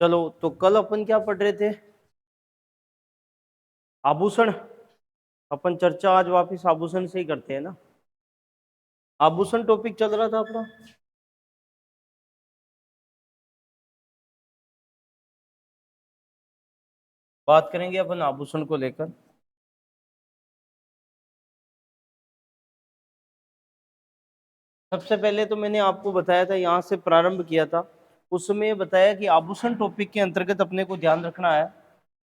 चलो, तो कल अपन क्या पढ़ रहे थे? आभूषण। अपन चर्चा आज वापिस आभूषण से ही करते हैं ना। आभूषण टॉपिक चल रहा था अपना। बात करेंगे अपन आभूषण को लेकर। सबसे पहले तो मैंने आपको बताया था, यहाँ से प्रारंभ किया था, उसमें बताया कि आभूषण टॉपिक के अंतर्गत अपने को ध्यान रखना है,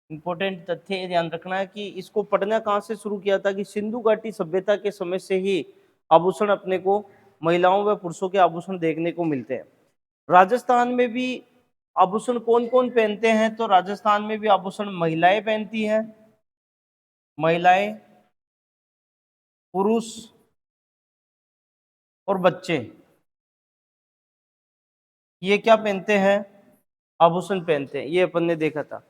इंपॉर्टेंट तथ्य ये ध्यान रखना है कि इसको पढ़ना कहाँ से शुरू किया था कि सिंधु घाटी सभ्यता के समय से ही आभूषण अपने को, महिलाओं व पुरुषों के आभूषण देखने को मिलते हैं। राजस्थान में भी आभूषण कौन कौन पहनते हैं? तो राजस्थान में भी आभूषण महिलाएं पहनती हैं, महिलाएं, पुरुष और बच्चे, ये क्या पहनते हैं? आभूषण पहनते हैं। ये अपन ने देखा था।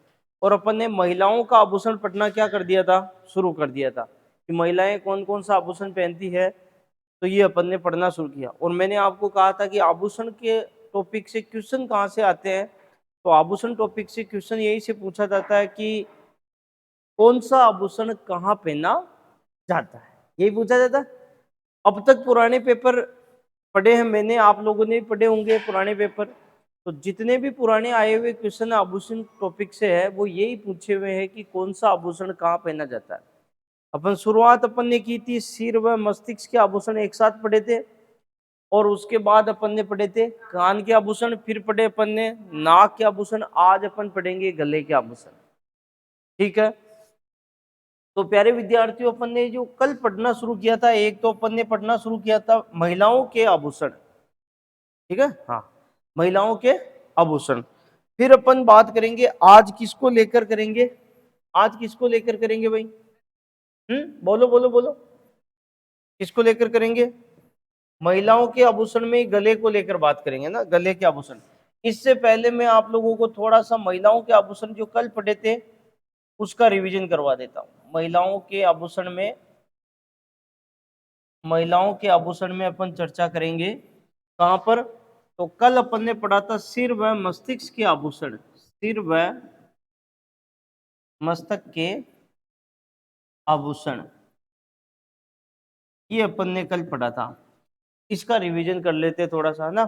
और अपन ने महिलाओं का आभूषण पढ़ना क्या कर दिया था? शुरू कर दिया था कि महिलाएं कौन कौन सा आभूषण पहनती है, तो ये अपन ने पढ़ना शुरू किया। और मैंने आपको कहा था कि आभूषण के टॉपिक से क्वेश्चन कहाँ से आते हैं? तो आभूषण टॉपिक से क्वेश्चन यही से पूछा जाता है कि कौन सा आभूषण कहाँ पहना जाता है, यही पूछा जाता है। अब तक पुराने पेपर पढ़े हैं मैंने, आप लोगों ने भी पढ़े होंगे पुराने पेपर। तो जितने भी पुराने आए हुए क्वेश्चन आभूषण टॉपिक से है, वो यही पूछे हुए हैं कि कौन सा आभूषण कहाँ पहना जाता है। अपन शुरुआत अपन ने की थी सिर व मस्तिष्क के आभूषण एक साथ पढ़े थे, और उसके बाद अपन ने पढ़े थे कान के आभूषण, फिर पढ़े अपन ने नाक के आभूषण, आज अपन पढ़ेंगे गले के आभूषण। ठीक है, तो प्यारे विद्यार्थियों, अपन ने जो कल पढ़ना शुरू किया था, एक तो अपन ने पढ़ना शुरू किया था महिलाओं के आभूषण। ठीक है, हाँ, महिलाओं के आभूषण। फिर अपन बात करेंगे आज किसको लेकर करेंगे? आज किसको लेकर करेंगे भाई? बोलो बोलो बोलो, किसको लेकर करेंगे? महिलाओं के आभूषण में गले को लेकर बात करेंगे ना, गले के आभूषण। इससे पहले मैं आप लोगों को थोड़ा सा महिलाओं के आभूषण जो कल पढ़े थे उसका रिवीजन करवा देता हूं। महिलाओं के आभूषण में अपन चर्चा करेंगे कहां पर? तो कल अपन ने पढ़ा था सिर व मस्तिष्क के आभूषण, सिर व मस्तक के आभूषण, ये अपन ने कल पढ़ा था। इसका रिवीजन कर लेते थोड़ा सा ना।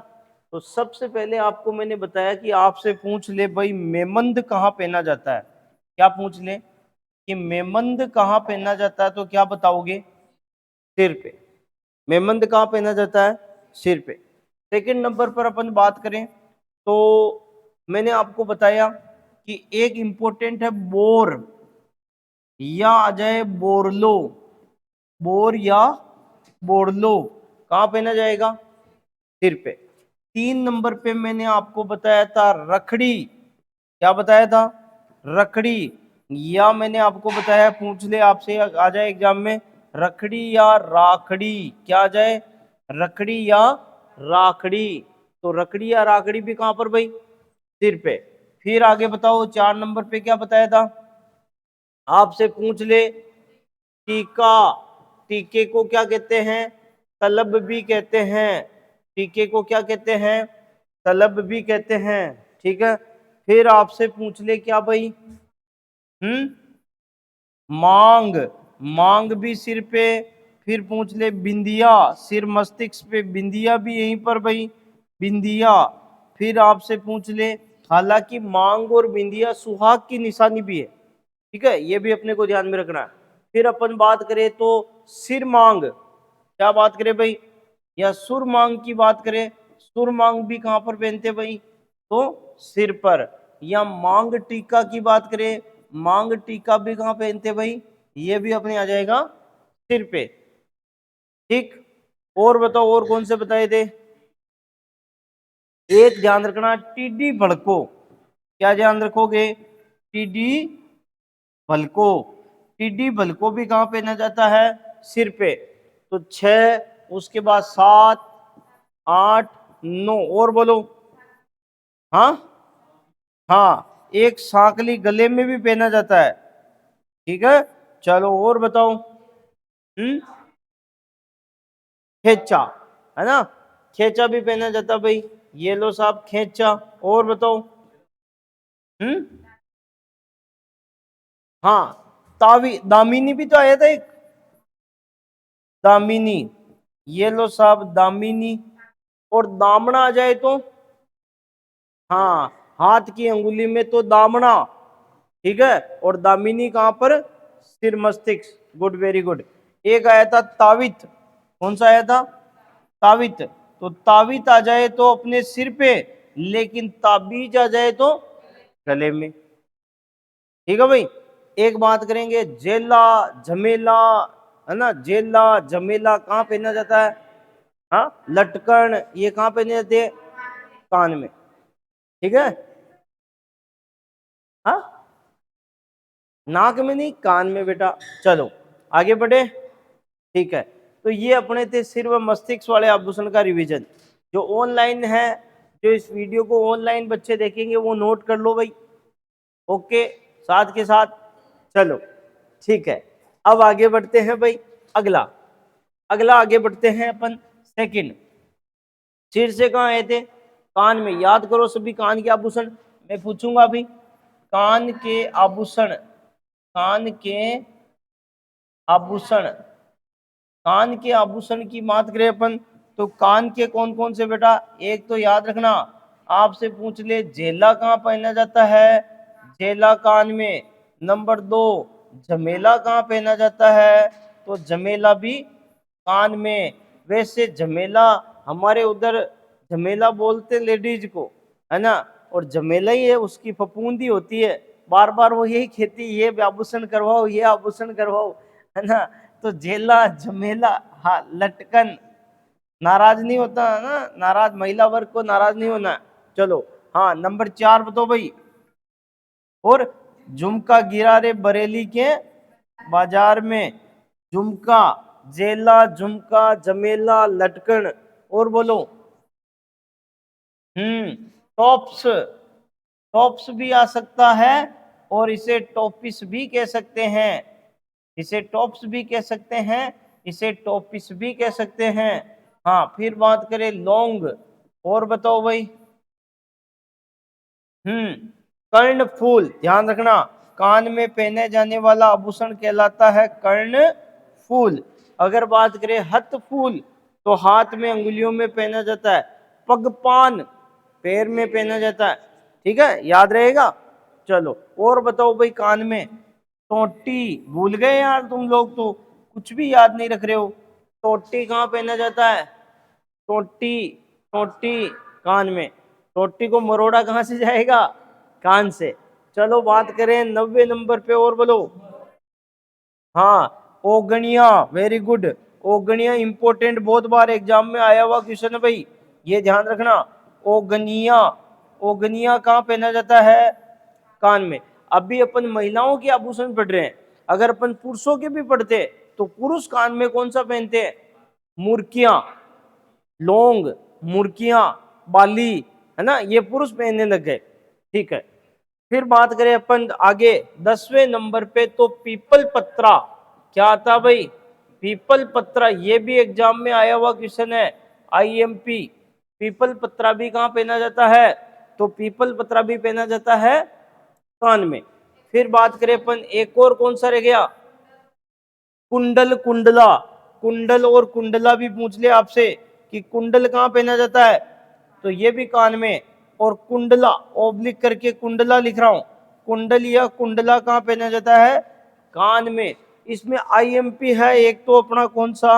तो सबसे पहले आपको मैंने बताया कि आपसे पूछ ले भाई मेमंद कहाँ पहना जाता है, क्या पूछ ले कि मेमंद कहाँ पहना जाता है, तो क्या बताओगे? सिर पे। मेमंद कहाँ पहना जाता है? सिर पे। सेकंड नंबर पर अपन बात करें तो मैंने आपको बताया कि एक इंपॉर्टेंट है बोर, या आ जाए बोरलो, बोर या बोरलो, कहाँ पहना जाएगा? सिर पे। 3 नंबर पे मैंने आपको बताया था रखड़ी, क्या बताया था? रखड़ी, या मैंने आपको बताया, पूछ ले आपसे आ जाए एग्जाम में, रखड़ी या राखड़ी, क्या आ जाए? रखड़ी या राखड़ी। तो रखड़ी या राखड़ी भी कहां पर भाई? सिर पे। फिर आगे बताओ, 4 नंबर पे क्या बताया था? आपसे पूछ ले टीका, टीके को क्या कहते हैं? तलब भी कहते हैं। टीके को क्या कहते हैं? तलब भी कहते हैं। ठीक है, फिर आपसे पूछ ले क्या भाई? मांग, मांग भी सिर पे। फिर पूछ ले बिंदिया, सिर मस्तिष्क पे, बिंदिया भी यहीं पर भाई, बिंदिया। फिर आपसे पूछ ले, हालांकि मांग और बिंदिया सुहाग की निशानी भी है, ठीक है, ये भी अपने को ध्यान में रखना है। फिर अपन बात करें तो सिर मांग, क्या बात करें भाई? या सुर मांग की बात करें, सुर मांग भी कहां पर पहनते भाई? तो सिर पर। या मांग टीका की बात करें, मांग टीका भी कहां पहनते भाई? ये भी अपने आ जाएगा सिर पे। ठीक, और बताओ और कौन से बताए थे? एक ध्यान रखना, टीडी भड़को, क्या ध्यान रखोगे? टीडी भलको, टीडी भलको भी कहां पहना जाता है? सिर पे। तो 6, उसके बाद 7, 8, 9, और बोलो। हाँ, हाँ, एक सांकली गले में भी पहना जाता है। ठीक है, चलो और बताओ। खेचा, है ना, खेचा भी पहना जाता भाई, ये लो साहब खेचा। और बताओ। हम्म, हाँ तावी दामिनी भी तो आया था एक, दामिनी, ये लो साहब दामिनी। और दामना आ जाए तो, हाँ हाथ की अंगुली में तो दामना, ठीक है। और दामिनी कहां पर, सिर मस्तिष्क, गुड वेरी गुड। एक आया था तावित, कौन सा आया था, तावित। तो तावित आ जाए तो अपने सिर पे, लेकिन ताबीज आ जाए तो गले में, ठीक है भाई। एक बात करेंगे, जेला झमेला, है ना, जेला झमेला कहाँ पहना जाता है, हाँ लटकन, ये कहाँ पहने जाते हैं, कान में, ठीक है। हाँ नाक में नहीं, कान में बेटा। चलो आगे बढ़े, ठीक है। तो ये अपने थे सिर व मस्तिष्क वाले आभूषण का रिवीजन। जो ऑनलाइन है, जो इस वीडियो को ऑनलाइन बच्चे देखेंगे वो नोट कर लो भाई, ओके, साथ के साथ। चलो ठीक है, अब आगे बढ़ते हैं भाई। अगला, अगला आगे बढ़ते हैं अपन। सेकंड, सिर से कहाँ आए थे, कान में। याद करो सभी कान के आभूषण, मैं पूछूंगा अभी। कान के आभूषण, कान के आभूषण, कान के आभूषण की बात करें अपन, तो कान के कौन कौन से बेटा, एक तो याद रखना, आपसे पूछ ले झेला कहाँ पहना जाता है, झेला कान में। नंबर दो, झमेला कहाँ पहना जाता है, तो झमेला भी कान में। वैसे झमेला हमारे उधर झमेला बोलते लेडीज को, है ना, और झमेला ही है, उसकी फफूंदी होती है, बार बार वो यही खेती, ये आभूषण करवाओ, ये आभूषण करवाओ, है ना। तो झेला झमेला, हाँ लटकन, नाराज नहीं होता है ना, नाराज महिला वर्ग को नाराज नहीं होना। चलो हाँ नंबर चार बताओ भाई। और झुमका गिरा रे बरेली के बाजार में, झुमका, जेला, झुमका, जमेला, लटकन, और बोलो। टॉप्स, टॉप्स भी आ सकता है, और इसे टॉपिस भी कह सकते हैं, इसे टॉप्स भी कह सकते हैं, इसे टॉपिस भी कह सकते हैं। हाँ फिर बात करें लॉन्ग, और बताओ भाई। हम्म, कर्ण फूल, ध्यान रखना, कान में पहने जाने वाला आभूषण कहलाता है कर्ण फूल। अगर बात करें हथ फूल, तो हाथ में अंगुलियों में पहना जाता है। पगपान, पैर में पहना जाता है, ठीक है, याद रहेगा। चलो और बताओ भाई, कान में टोटी, भूल गए यार तुम लोग तो, कुछ भी याद नहीं रख रहे हो। टोटी कहाँ पहना जाता है, टोटी, टोटी कान में। टोटी को मरोड़ा कहां से जाएगा, कान से। चलो बात करें 90 नंबर पे, और बोलो। हाँ ओगणिया, वेरी गुड। ओगणिया इंपॉर्टेंट, बहुत बार एग्जाम में आया हुआ क्वेश्चन है भाई, ये ध्यान रखना। ओगनिया, ओगनिया कहाँ पहना जाता है, कान में। अभी अपन महिलाओं के आभूषण पढ़ रहे हैं, अगर अपन पुरुषों के भी पढ़ते तो पुरुष कान में कौन सा पहनते हैं, मुर्कियां, लौंग, मुर्कियां, बाली, है ना, ये पुरुष पहनने लग गए, ठीक है। फिर बात करें अपन आगे 10वें नंबर पे, तो पीपल पत्रा क्या आता भाई, पीपल पत्रा, ये भी एग्जाम में आया हुआ क्वेश्चन है, आईएमपी। पीपल पत्रा भी कहाँ पहना जाता है, तो पीपल पत्रा भी पहना जाता है कान में। फिर बात करें अपन, एक और कौन सा रह गया, कुंडल, कुंडला, कुंडल और कुंडला भी पूछ ले आपसे कि कुंडल कहाँ पहना जाता है, तो ये भी कान में। और कुंडला, ओब्लिक करके कुंडला लिख रहा हूं, कुंडल या कुंडला कहाँ पहना जाता है, कान में। इसमें आईएमपी है एक तो अपना कौन सा,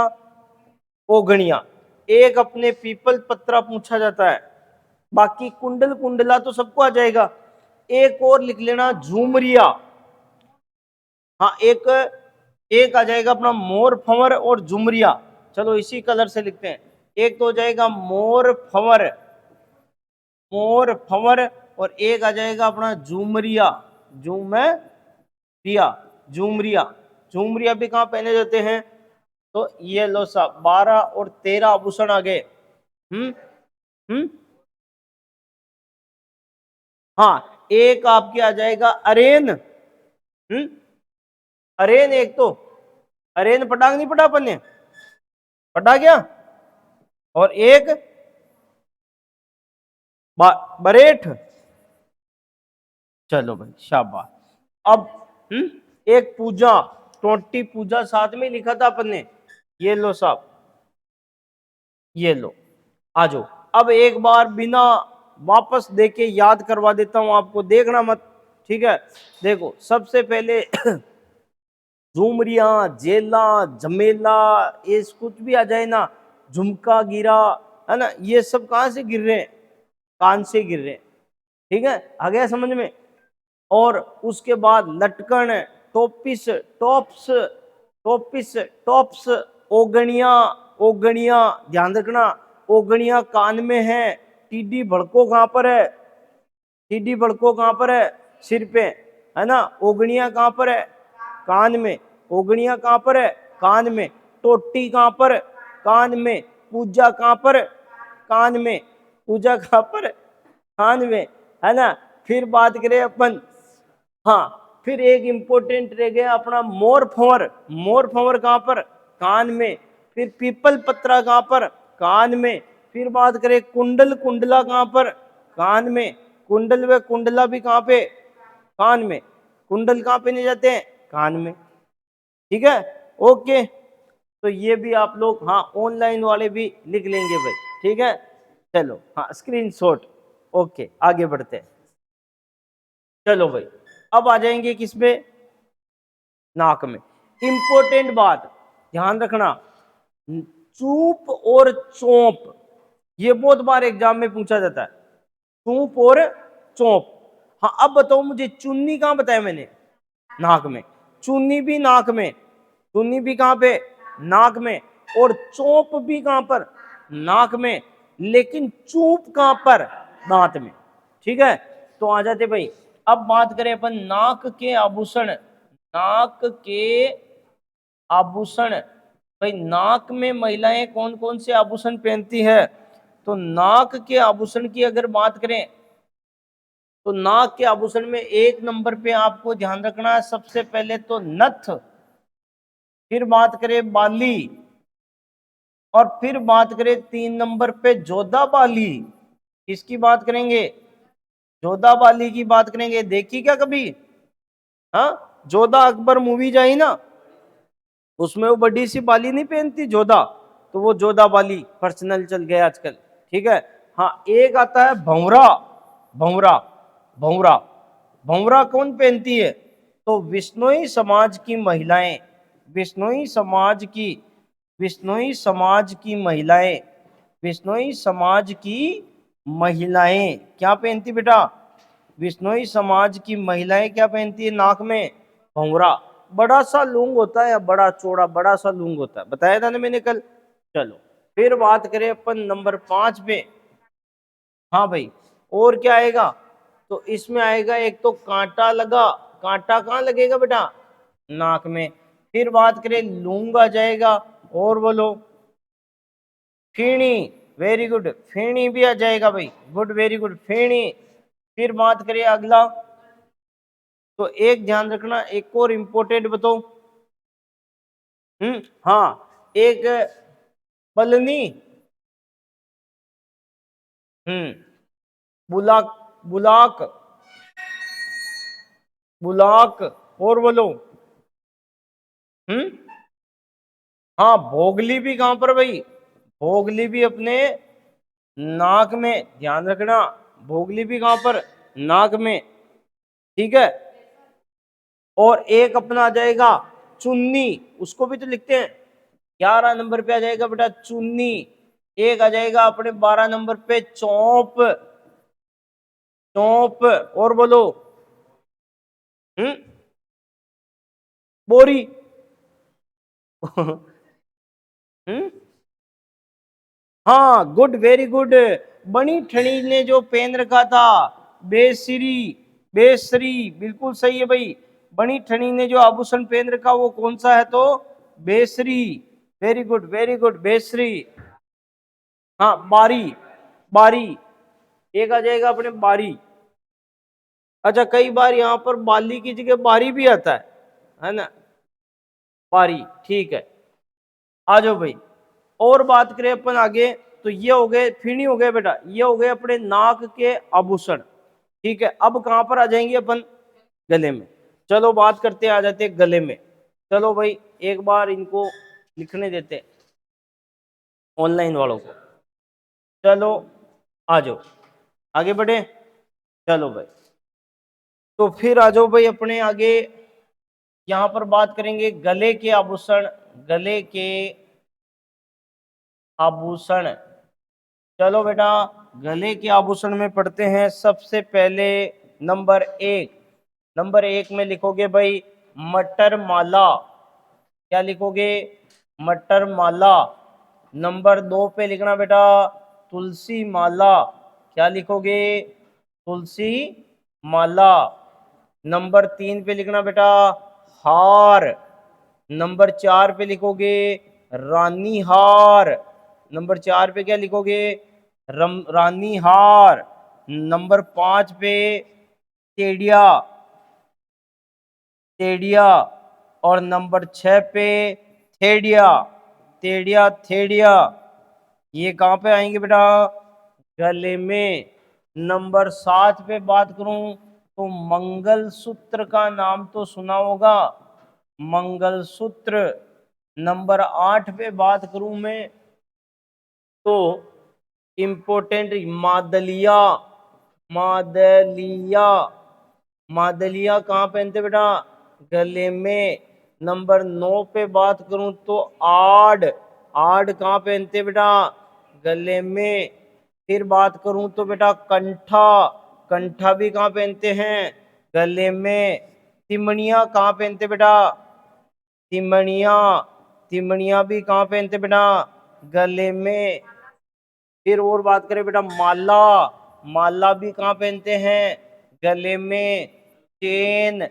ओगणिया, एक अपने पीपल पत्रा पूछा जाता है, बाकी कुंडल कुंडला तो सबको आ जाएगा। एक और लिख लेना, झूमरिया, हाँ एक, एक आ जाएगा अपना मोर फंवर और झुमरिया। चलो इसी कलर से लिखते हैं, एक तो हो जाएगा मोर फंवर, मोर फंवर, और एक आ जाएगा अपना झुमरिया, झुमरिया, झुमरिया। झुमरिया भी कहाँ पहने जाते हैं, तो ये लो साहब 12 और 13 आभूषण आ गए। हम्म, हम्म, हाँ एक आपके आ जाएगा अरेन, अरेन, एक तो अरेन पटांग नहीं पटा अपन ने, पटा क्या, और एक बरेठ। चलो भाई शाबाश। अब एक पूजा, 20 पूजा साथ में लिखा था अपन ने, ये लो साहब, ये लो, आ जाओ। अब एक बार बिना वापस देके याद करवा देता हूं आपको, देखना मत, ठीक है। देखो सबसे पहले झुमरिया, जेला, जमेला, ये कुछ भी आ जाए ना, झुमका गिरा, है ना, ये सब कहां से गिर रहे हैं? कान से गिर रहे हैं, ठीक है, आ गया समझ में। और उसके बाद लटकन, टोपिस, टॉप्स, टोपिस, टॉप्स, ओगणिया, ओगणिया, ध्यान रखना, ओगणिया कान में है। टीडी भड़को कहां पर है? टीडी भड़को कहां पर है? सिर पे, है ना। ओगणिया कहां पर है? कान में। ओगणिया कहां पर है? कान में। टोटी कहां पर? कान में। पूजा कहां पर? कान में। पूजा कहां पर? कान में, है ना। फिर बात करें अपन, हाँ, फिर एक इंपॉर्टेंट रह गया अपना मोर फंवर। मोर फंवर कहां पर? कान में। फिर पीपल पत्रा कहां पर? कान में। फिर बात करें कुंडल, कुंडला कहां पर? कान में। कुंडल व कुंडला भी कहां पे? कान में। कुंडल कहां पे नहीं जाते हैं? कान में, ठीक है। ओके, तो ये भी आप लोग, हाँ, ऑनलाइन वाले भी लिख लेंगे भाई, ठीक है। चलो, हाँ, स्क्रीनशॉट। ओके, आगे बढ़ते हैं। चलो भाई, अब आ जाएंगे किसमें? नाक में। इंपॉर्टेंट बात ध्यान रखना, चूप और चोंप, ये बहुत बार एग्जाम में पूछा जाता है, चूप और चोंप। हाँ, अब बताओ मुझे, चुन्नी कहां बताया मैंने? नाक में। चुन्नी भी नाक में, चुन्नी भी कहां पे? नाक में। और चोंप भी कहां पर? नाक में। लेकिन चूप कहां पर? दांत में, ठीक है। तो आ जाते भाई, अब बात करें अपन नाक के आभूषण। नाक के आभूषण, भाई नाक में महिलाएं कौन कौन से आभूषण पहनती है? तो नाक के आभूषण की अगर बात करें, तो नाक के आभूषण में एक नंबर पे आपको ध्यान रखना है, सबसे पहले तो नथ, फिर बात करें बाली, और फिर बात करें 3 नंबर पे जोधा बाली। किसकी बात करेंगे? जोधा बाली की बात करेंगे। देखी क्या कभी? हाँ, जोधा अकबर मूवी जाई ना, उसमें वो बड़ी सी बाली नहीं पहनती जोधा, तो वो जोधा बाली पर्सनल चल गया आजकल, ठीक है। हाँ, एक आता है भंवरा। भंवरा, भंवरा, भंवरा कौन पहनती है? तो विश्नोई समाज की महिलाएं, विश्नोई समाज की, विश्नोई समाज की महिलाएं, विश्नोई समाज की महिलाएं क्या पहनती बेटा? विश्नोई समाज की महिलाएं क्या पहनती है? नाक में भंवरा। बड़ा सा लूंग होता है, या बड़ा चौड़ा बड़ा सा लूंग होता है, बताया था ना मैंने कल। चलो, फिर बात करें अपन नंबर 5 पे। हाँ भाई, और क्या आएगा? तो इसमें आएगा एक तो कांटा लगा। कांटा कहाँ लगेगा बेटा? नाक में। फिर बात करें लूंग आ जाएगा, और बोलो फेणी, वेरी गुड, फेणी भी आ जाएगा भाई, गुड, वेरी गुड, फेणी। फिर बात करें अगला, तो एक ध्यान रखना, एक और इंपॉर्टेंट बताओ, हाँ, एक बलनी, बुलाक, बुलाक, बुलाक, और बोलो, हम्म, हाँ, भोगली भी कहां पर भाई? भोगली भी अपने नाक में, ध्यान रखना, भोगली भी कहां पर? नाक में, ठीक है। और एक अपना आ जाएगा चुन्नी, उसको भी तो लिखते हैं, 11 नंबर पे आ जाएगा बेटा चुन्नी। एक आ जाएगा अपने 12 नंबर पे चौंप, चौंप, और बोलो, हम्म, बोरी। हम्म, हाँ, गुड, वेरी गुड। बनी ठणी ने जो पेन रखा था, बेसरी, बेसरी, बिल्कुल सही है भाई। बनी ठणी ने जो आभूषण पहन रखा वो कौन सा है? तो बेसरी, वेरी गुड, वेरी गुड, बेसरी। हाँ, बारी, बारी, एक आ जाएगा अपने बारी। अच्छा, कई बार यहाँ पर बाली की जगह बारी भी आता है ना, बारी, ठीक है। आ जाओ भाई, और बात करें अपन आगे, तो ये हो गए, फिणी हो गए बेटा, ये हो गए अपने नाक के आभूषण। ठीक है, अब कहां पर आ जाएंगे अपन, गले में। चलो बात करते आ जाते गले में। चलो भाई एक बार इनको लिखने देते ऑनलाइन वालों को। चलो आ जाओ, आगे बढ़े। चलो भाई, तो फिर आ जाओ भाई अपने आगे। यहां पर बात करेंगे गले के आभूषण, गले के आभूषण। चलो बेटा, गले के आभूषण में पढ़ते हैं सबसे पहले नंबर एक। नंबर एक में लिखोगे भाई मटर माला। क्या लिखोगे, मटर माला। नंबर दो पे लिखना बेटा तुलसी माला। क्या लिखोगे, तुलसी माला। नंबर तीन पे लिखना बेटा हार। नंबर चार पे लिखोगे रानी हार। नंबर चार पे क्या लिखोगे, रानी हार। नंबर पांच पे टेडिया, टेडिया। और नंबर छह पे थेडिया, टेडिया थेडिया। ये कहां पे आएंगे बेटा, गले में। नंबर सात पे बात करूं तो मंगलसूत्र का नाम तो सुना होगा, मंगलसूत्र। नंबर आठ पे बात करूं मैं तो इंपोर्टेंट मादलिया, मादलिया। मादलिया कहाँ पहनते बेटा, गले में। नंबर नौ पे बात करूं तो आड़, आड़ कहाँ पहनते बेटा, गले में। फिर बात करूं तो बेटा कंठा, कंठा भी कहाँ पहनते हैं, गले में। तिमणिया कहाँ पहनते बेटा, तिमणिया, तिमणिया भी कहाँ पहनते बेटा, गले में। फिर और बात करें बेटा माला, माला भी कहाँ पहनते हैं, गले में। चेन,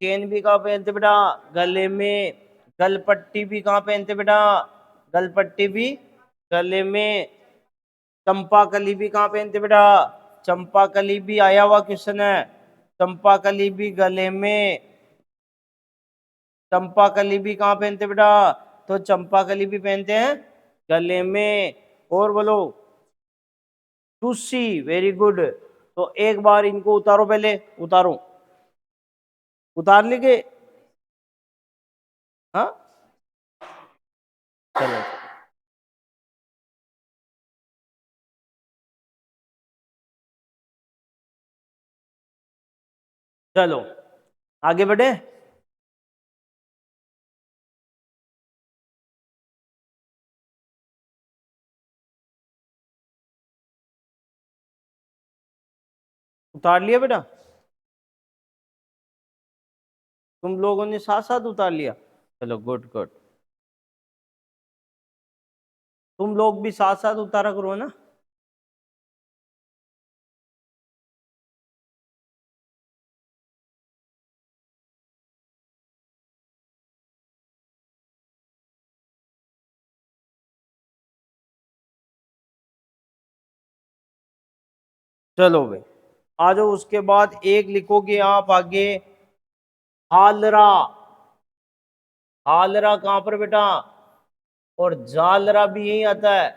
चेन भी कहाँ पहनते बेटा, गले में। गलपट्टी भी कहाँ पहनते बेटा, गलपट्टी भी गले में। चंपाकली भी कहाँ पहनते बेटा, चंपाकली भी आया हुआ क्वेश्चन है, चंपाकली भी गले में। चंपाकली भी कहाँ पहनते बेटा, तो चंपाकली भी पहनते हैं गले में। और बोलो टूसी, वेरी गुड। तो एक बार इनको उतारो, पहले उतारो, उतार लेंगे। हाँ चलो, चलो आगे बढ़े। उतार लिया बेटा, तुम लोगों ने साथ साथ उतार लिया, चलो गुड गुड। तुम लोग भी साथ साथ उतारा करो ना। चलो भाई आ जाओ, उसके बाद एक लिखोगे आप आगे हालरा। हालरा कहां पर बेटा, और जालरा भी यही आता है,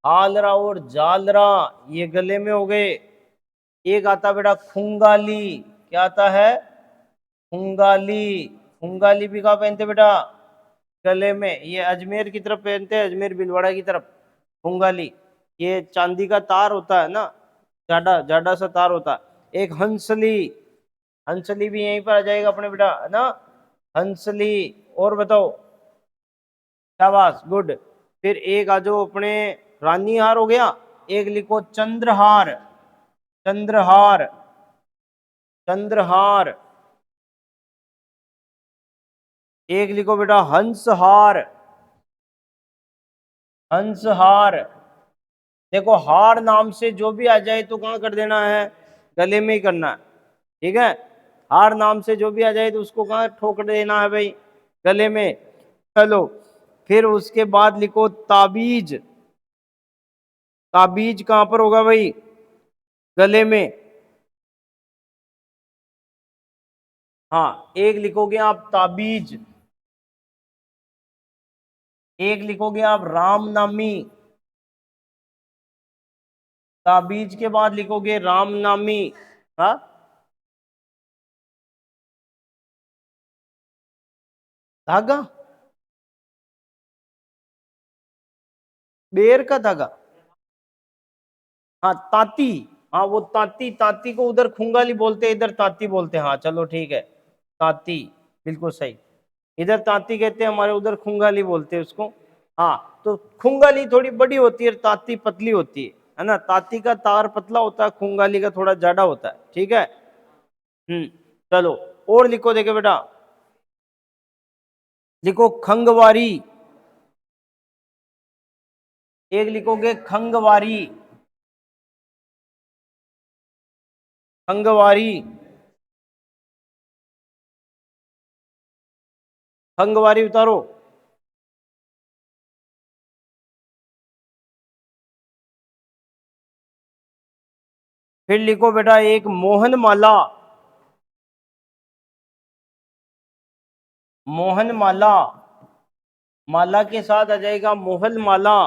हालरा और जालरा ये गले में हो गए। एक आता बेटा खुंगाली, क्या आता है, खुंगाली। खुंगाली भी कहाँ पहनते बेटा, गले में। ये अजमेर की तरफ पहनते हैं, अजमेर भीलवाड़ा की तरफ खुंगाली। ये चांदी का तार होता है ना, जाडा जाडा सा तार होता है। एक हंसली, हंसली भी यहीं पर आ जाएगा अपने बेटा, है ना, हंसली। और बताओ, शाबाश गुड। फिर एक आ जाओ अपने रानी हार हो गया। एक लिखो चंद्रहार, चंद्रहार, चंद्रहार। एक लिखो बेटा हंसहार, हंसहार। देखो हार नाम से जो भी आ जाए तो कहाँ कर देना है, गले में ही करना है, ठीक है। हार नाम से जो भी आ जाए तो उसको कहाँ ठोक देना है भाई, गले में। चलो फिर उसके बाद लिखो ताबीज। ताबीज कहां पर होगा भाई, गले में। हाँ एक लिखोगे आप ताबीज, एक लिखोगे आप राम नामी। ताबीज के बाद लिखोगे राम नामी। हाँ धागा, बेर का धागा, हाँ तांती, हाँ वो तांती, तांती को उधर खुंगाली बोलते हैं, इधर तांती बोलते हैं, हाँ चलो ठीक है, तांती, बिल्कुल सही, इधर तांती कहते हैं, हमारे उधर खुंगाली बोलते हैं उसको। हाँ तो खुंगाली थोड़ी बड़ी होती है, तांती पतली होती है ना, तांती का तार पतला होता है, खुंगाली का थोड़ा जाड़ा होता है, ठीक है। चलो और लिखो, देखे बेटा, लिखो खंगवारी, एक लिखोगे खंगवारी, खंगवारी, खंगवारी उतारो। फिर लिखो बेटा एक मोहनमाला, मोहनमाला, माला के साथ आ जाएगा मोहनमाला।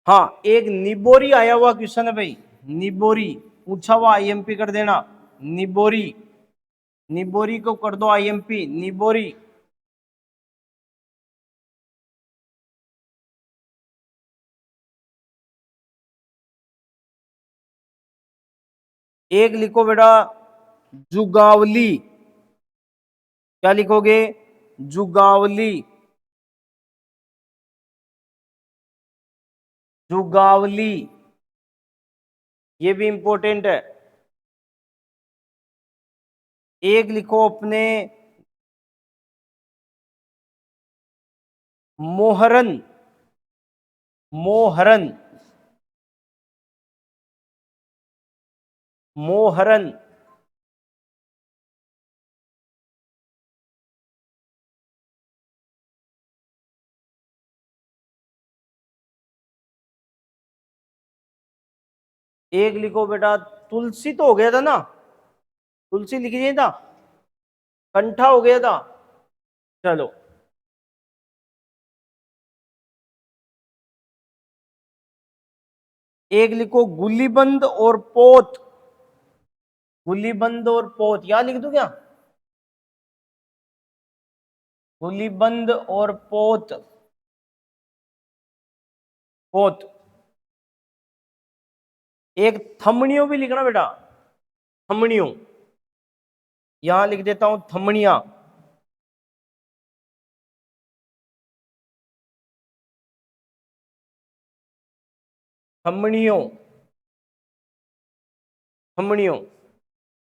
हाँ एक निबोरी आया हुआ क्वेश्चन है भाई, निबोरी पूछा हुआ, आईएमपी कर देना, निबोरी, निबोरी को कर दो आईएमपी, निबोरी। एक लिखो बेटा जुगावली, क्या लिखोगे, जुगावली, जुगावली, ये भी इंपॉर्टेंट है। एक लिखो अपने मोहरन, मोहरन, मोहरन, एक लिखो बेटा तुलसी, तो हो गया था ना, तुलसी लिख दिया था, कंठा हो गया था, चलो एक लिखो गुलीबंद और पोत, गुलीबंद और पोत, या लिख दो क्या, गुलीबंद और पोत, पोत। एक थमनियों भी लिखना बेटा, थमनियों, यहां लिख देता हूं थमनिया, थमनियों, थमनियों।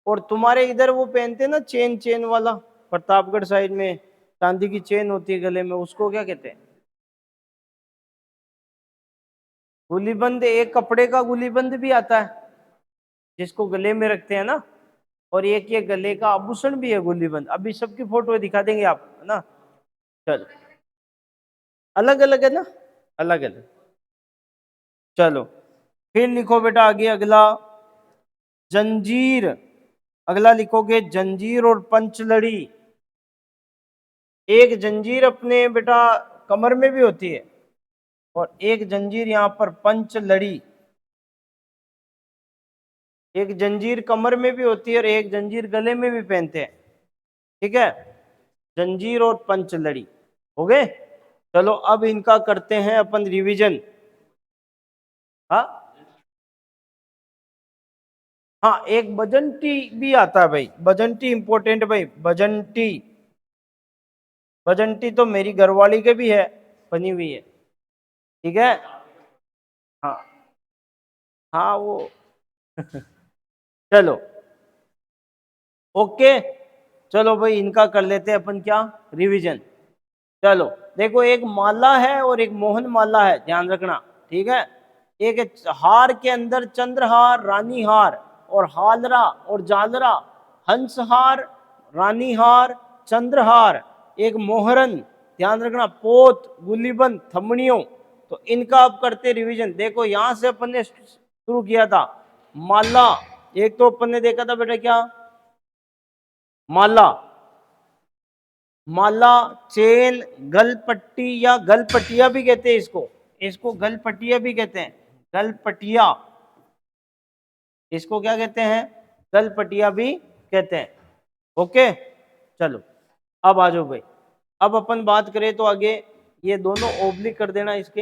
और तुम्हारे इधर वो पहनते हैं ना चेन, चेन वाला, प्रतापगढ़ साइड में चांदी की चेन होती है गले में, उसको क्या कहते हैं, गुलीबंद। एक कपड़े का गुलीबंद भी आता है जिसको गले में रखते हैं ना, और एक ये गले का आभूषण भी है गुलीबंद, अभी सबकी फोटो दिखा देंगे आप, है ना। चलो अलग अलग है ना, अलग अलग। चलो फिर लिखो बेटा आगे अगला, जंजीर, अगला लिखोगे जंजीर और पंचलड़ी। एक जंजीर अपने बेटा कमर में भी होती है, और एक जंजीर यहां पर पंचलड़ी, एक जंजीर कमर में भी होती है और एक जंजीर गले में भी पहनते हैं, ठीक है, जंजीर और पंचलड़ी, हो गए। चलो अब इनका करते हैं अपन रिवीजन। हाँ हाँ एक बजंती भी आता है भाई, बजंती इंपॉर्टेंट भाई, बजंती, बजंती तो मेरी घरवाली के भी है, बनी हुई है, ठीक है। हाँ हाँ वो चलो ओके, चलो भाई इनका कर लेते हैं अपन क्या, रिवीजन। चलो देखो एक माला है और एक मोहन माला है, ध्यान रखना, ठीक है। एक हार के अंदर चंद्रहार, रानी हार और हालरा और जालरा, हंसहार, रानी हार, चंद्रहार, एक मोहरन, ध्यान रखना, पोत, गुलीबंद, थमनियों। तो इनका अब करते रिवीजन। देखो यहां से अपन ने शुरू किया था, माला, एक तो अपन ने देखा था बेटा क्या, माला, माला, चेन, गलपट्टी या गलपटिया भी कहते हैं इसको, इसको गलपटिया भी कहते हैं, गलपटिया, इसको क्या कहते हैं, गलपटिया भी कहते हैं। ओके, चलो अब आ जाओ भाई। अब अपन बात करें तो आगे ये दोनों ओब्लिक कर देना इसके,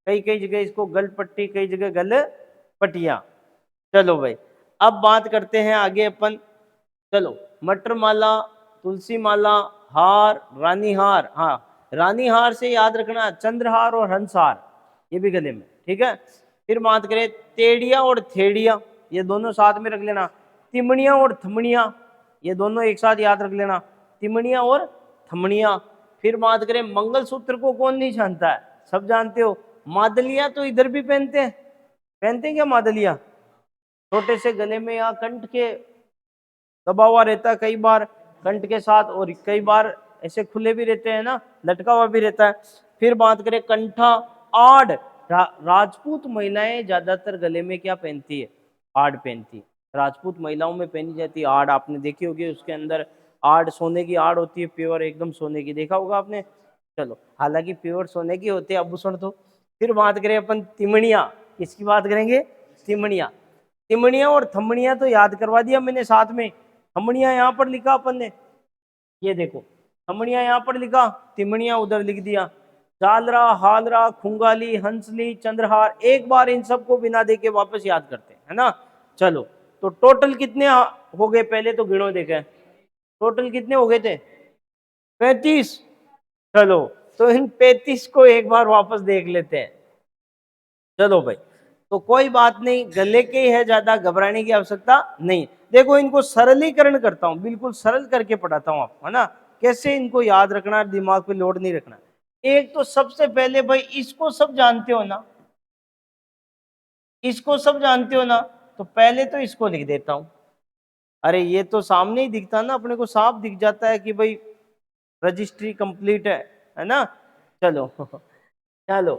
कई कई जगह इसको गलपट्टी, कई जगह गलपटिया। चलो भाई, अब बात करते हैं आगे अपन। चलो, मटर माला, तुलसी माला, हार, रानी हार। हाँ, रानी हार से याद रखना चंद्रहार और हंसहार, ये भी गले में, ठीक है। फिर बात करें तेड़िया और थेड़िया, ये दोनों साथ में रख लेना। तिमड़िया और थमड़िया, ये दोनों एक साथ याद रख लेना, तिमड़िया और थमड़िया। फिर बात करें मंगलसूत्र को कौन नहीं जानता है, सब जानते हो। मादलिया तो इधर भी पहनते हैं, पहनते हैं क्या मादलिया? छोटे से गले में या कंठ के दबा हुआ रहता है, कई बार कंठ के साथ, और कई बार ऐसे खुले भी रहते हैं ना, लटका हुआ भी रहता है। फिर बात करें कंठा, आड़, राजपूत महिलाएं ज्यादातर गले में क्या पहनती है? आड़ पहनती है। राजपूत महिलाओं में पहनी जाती है आड़, आपने देखी होगी, उसके अंदर आड़, सोने की आड़ होती है, प्योर एकदम सोने की, देखा होगा आपने। चलो, हालांकि प्योर सोने की होती है आभूषण तो। फिर बात करें अपन तिमड़िया, किसकी बात करेंगे? तिमड़िया। तिमड़िया और थमड़िया तो याद करवा दिया मैंने साथ में। थमड़िया यहाँ पर लिखा अपन ने, ये देखो, थमड़िया यहाँ पर लिखा, तिमड़िया उधर लिख दिया। झालरा, हालरा, खुंगाली, हंसली, चंद्रहार, एक बार इन सबको बिना देखे वापस याद करते हैं, है ना। चलो, तो टोटल कितने हो गए, पहले तो गिनो देखे, टोटल कितने हो गए थे? 35। चलो, तो इन 35 को एक बार वापस देख लेते हैं। चलो भाई, तो कोई बात नहीं, गले के ही है, ज्यादा घबराने की आवश्यकता नहीं। देखो, इनको सरलीकरण करता हूं, बिल्कुल सरल करके पढ़ाता हूं आपको, है ना, कैसे इनको याद रखना, दिमाग पे लोड नहीं रखना। एक तो सबसे पहले भाई, इसको सब जानते हो ना, इसको सब जानते हो ना, तो पहले तो इसको लिख देता हूं। अरे ये तो सामने ही दिखता ना, अपने को साफ दिख जाता है कि भाई रजिस्ट्री कंप्लीट है ना। चलो चलो,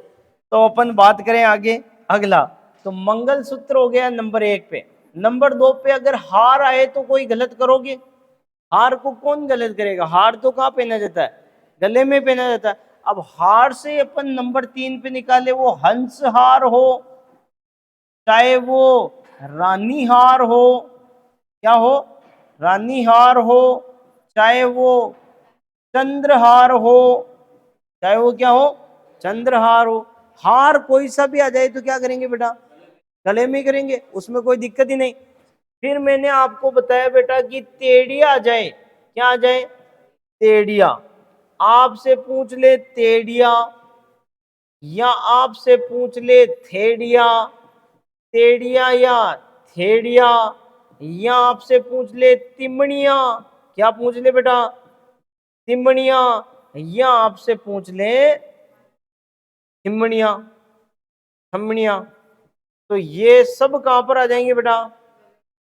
तो अपन बात करें आगे अगला। तो मंगलसूत्र हो गया नंबर 1 पे। नंबर 2 पे अगर हार आए तो कोई गलत करोगे? हार को कौन गलत करेगा? हार तो कहाँ पहना जाता है? गले में पहना जाता है। अब हार से अपन नंबर 3 पे निकाले, वो हंस हार हो, चाहे वो रानी हार हो, क्या हो? रानी हार हो, चाहे वो चंद्रहार हो, चाहे वो क्या हो? चंद्रहार हो। हार कोई सा भी आ जाए तो क्या करेंगे बेटा? गले में करेंगे, उसमें कोई दिक्कत ही नहीं। फिर मैंने आपको बताया बेटा कि तेड़िया आ जाए, क्या आ जाए? तेड़िया। आपसे पूछ ले तेड़िया, या आपसे पूछ ले थेड़िया, तेड़िया या थेड़िया, या आपसे पूछ ले तिमड़िया, क्या पूछ ले बेटा? तिमड़िया, या आपसे पूछ ले थिमड़िया, थमड़िया। तो ये सब कहां पर आ जाएंगे बेटा?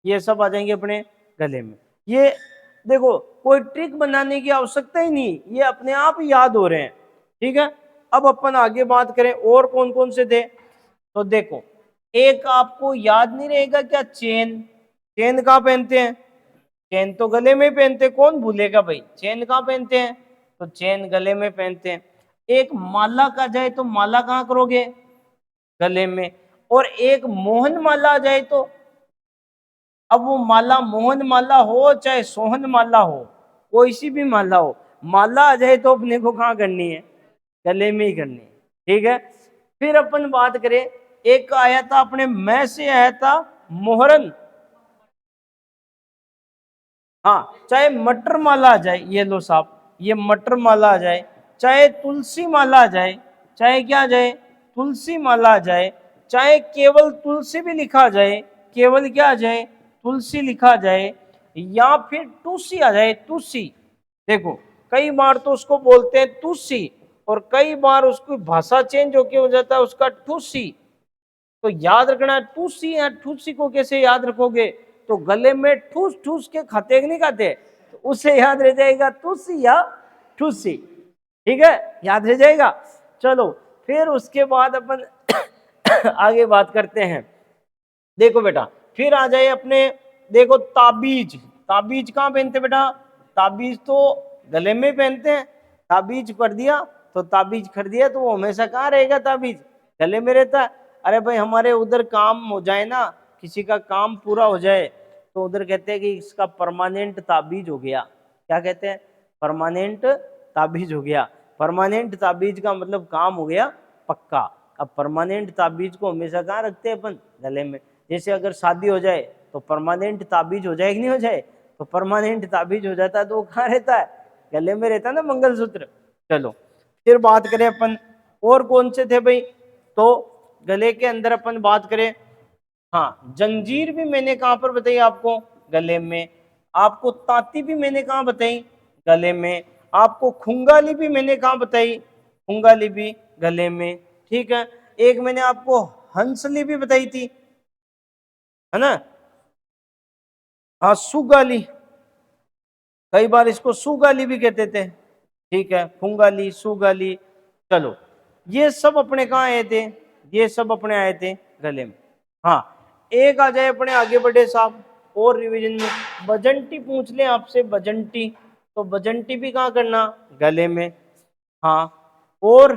ये सब आ जाएंगे अपने गले में। ये देखो, कोई ट्रिक बनाने की आवश्यकता ही नहीं, ये अपने आप याद हो रहे हैं, ठीक है। अब अपन आगे बात करें और कौन कौन से थे। तो देखो, एक आपको याद नहीं रहेगा क्या? चेन। चेन कहाँ पहनते हैं? चेन तो गले में पहनते, कौन भूलेगा भाई? चेन कहाँ पहनते हैं? तो चेन गले में पहनते हैं। एक माला का जाए तो माला कहाँ करोगे? गले में। और एक मोहन माला आ जाए तो, अब वो माला मोहन माला हो चाहे सोहन माला हो, कोई सी भी माला हो, माला आ जाए तो अपने को कहाँ करनी है? गले में ही करनी है, ठीक है। फिर अपन बात करें, एक आया था अपने मैं से आया था मोहरन। हाँ, चाहे मटर माला आ जाए, ये लो साहब, ये मटर माला आ जाए, चाहे तुलसी माला आ जाए, चाहे क्या आ जाए? तुलसी माला आ जाए, चाहे केवल तुलसी भी लिखा जाए, केवल क्या आ जाए? तुलसी लिखा जाए, या फिर तुलसी आ जाए, तुलसी। देखो, कई बार तो उसको बोलते हैं तुलसी, और कई बार उसकी भाषा चेंज होके हो जाता है उसका ठूसी। तो याद रखना, ठूसी या ठूसी को कैसे याद रखोगे? तो गले में ठूस ठूस के खाते कि नहीं खाते, तो उससे याद रह जाएगा तुलसी या ठूसी, ठीक है, याद रह जाएगा। चलो, फिर उसके बाद अपन आगे बात करते हैं। देखो बेटा, फिर आ जाए अपने, देखो ताबीज। ताबीज कहाँ पहनते बेटा? ताबीज तो गले में पहनते हैं। ताबीज कर दिया तो ताबीज खरीदिया तो वो हमेशा कहाँ रहेगा? ताबीज गले में रहता है। अरे भाई, हमारे उधर काम हो जाए ना, किसी का काम पूरा हो जाए, तो उधर कहते हैं कि इसका परमानेंट ताबीज हो गया। क्या कहते हैं? परमानेंट ताबीज हो गया। परमानेंट ताबीज का मतलब काम हो गया पक्का। अब परमानेंट ताबीज को हमेशा कहाँ रखते हैं अपन? गले में। जैसे अगर शादी हो जाए तो परमानेंट ताबीज हो जाए कि नहीं हो जाए? तो परमानेंट ताबीज हो जाता है तो वो कहाँ रहता है? गले में रहता है ना, मंगलसूत्र। चलो फिर बात करें अपन और कौन से थे भाई, तो गले के अंदर अपन बात करें, हाँ जंजीर भी मैंने कहां पर बताई आपको? गले में। आपको तांती भी मैंने कहां बताई? गले में। आपको खुंगाली भी मैंने कहां बताई? खुंगाली भी गले में। ठीक है, एक मैंने आपको हंसली भी बताई थी, है ना? हाँ सुगाली, कई बार इसको सुगाली भी कहते थे। ठीक है, खुंगाली, सुगाली। चलो ये सब अपने कहाँ आए थे? ये सब अपने आए थे गले में। हाँ एक आ जाए अपने आगे बढ़े साहब और रिवीजन में, बजंटी पूछ ले आपसे, बजंटी, तो बजंटी भी कहाँ करना? गले में। हाँ और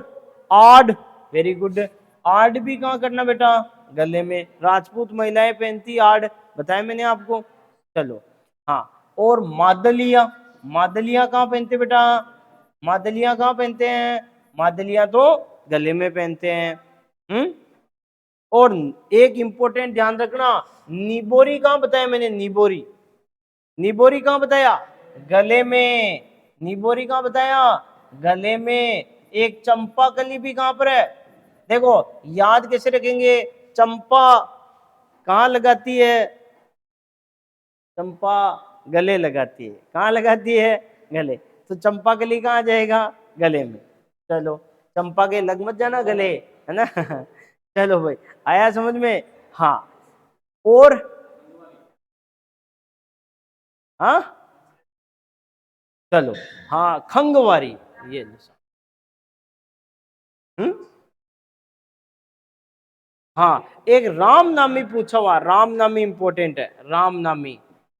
आड, वेरी गुड, आड भी कहाँ करना बेटा? गले में। राजपूत महिलाएं पहनती आड, बताया मैंने आपको। चलो हाँ, और मादलिया, मादलिया कहाँ पहनते बेटा? मादलिया कहाँ पहनते हैं? मादलिया तो गले में पहनते हैं। और एक इंपॉर्टेंट ध्यान रखना, निबोरी कहाँ बताया मैंने? निबोरी, निबोरी कहाँ बताया? गले में। निबोरी कहाँ बताया? गले में। एक चंपा कली भी कहाँ पर है? देखो याद कैसे रखेंगे? चंपा कहाँ लगाती है? चंपा गले लगाती है। कहाँ लगाती है? गले। तो चंपा कली कहाँ जाएगा? गले में। चलो चंपा के लग मत जाना गले, है ना? चलो भाई आया समझ में? हाँ और हाँ चलो हाँ खंगवारी, ये हाँ एक राम नामी पूछा हुआ, राम नामी इंपॉर्टेंट है, राम नामी,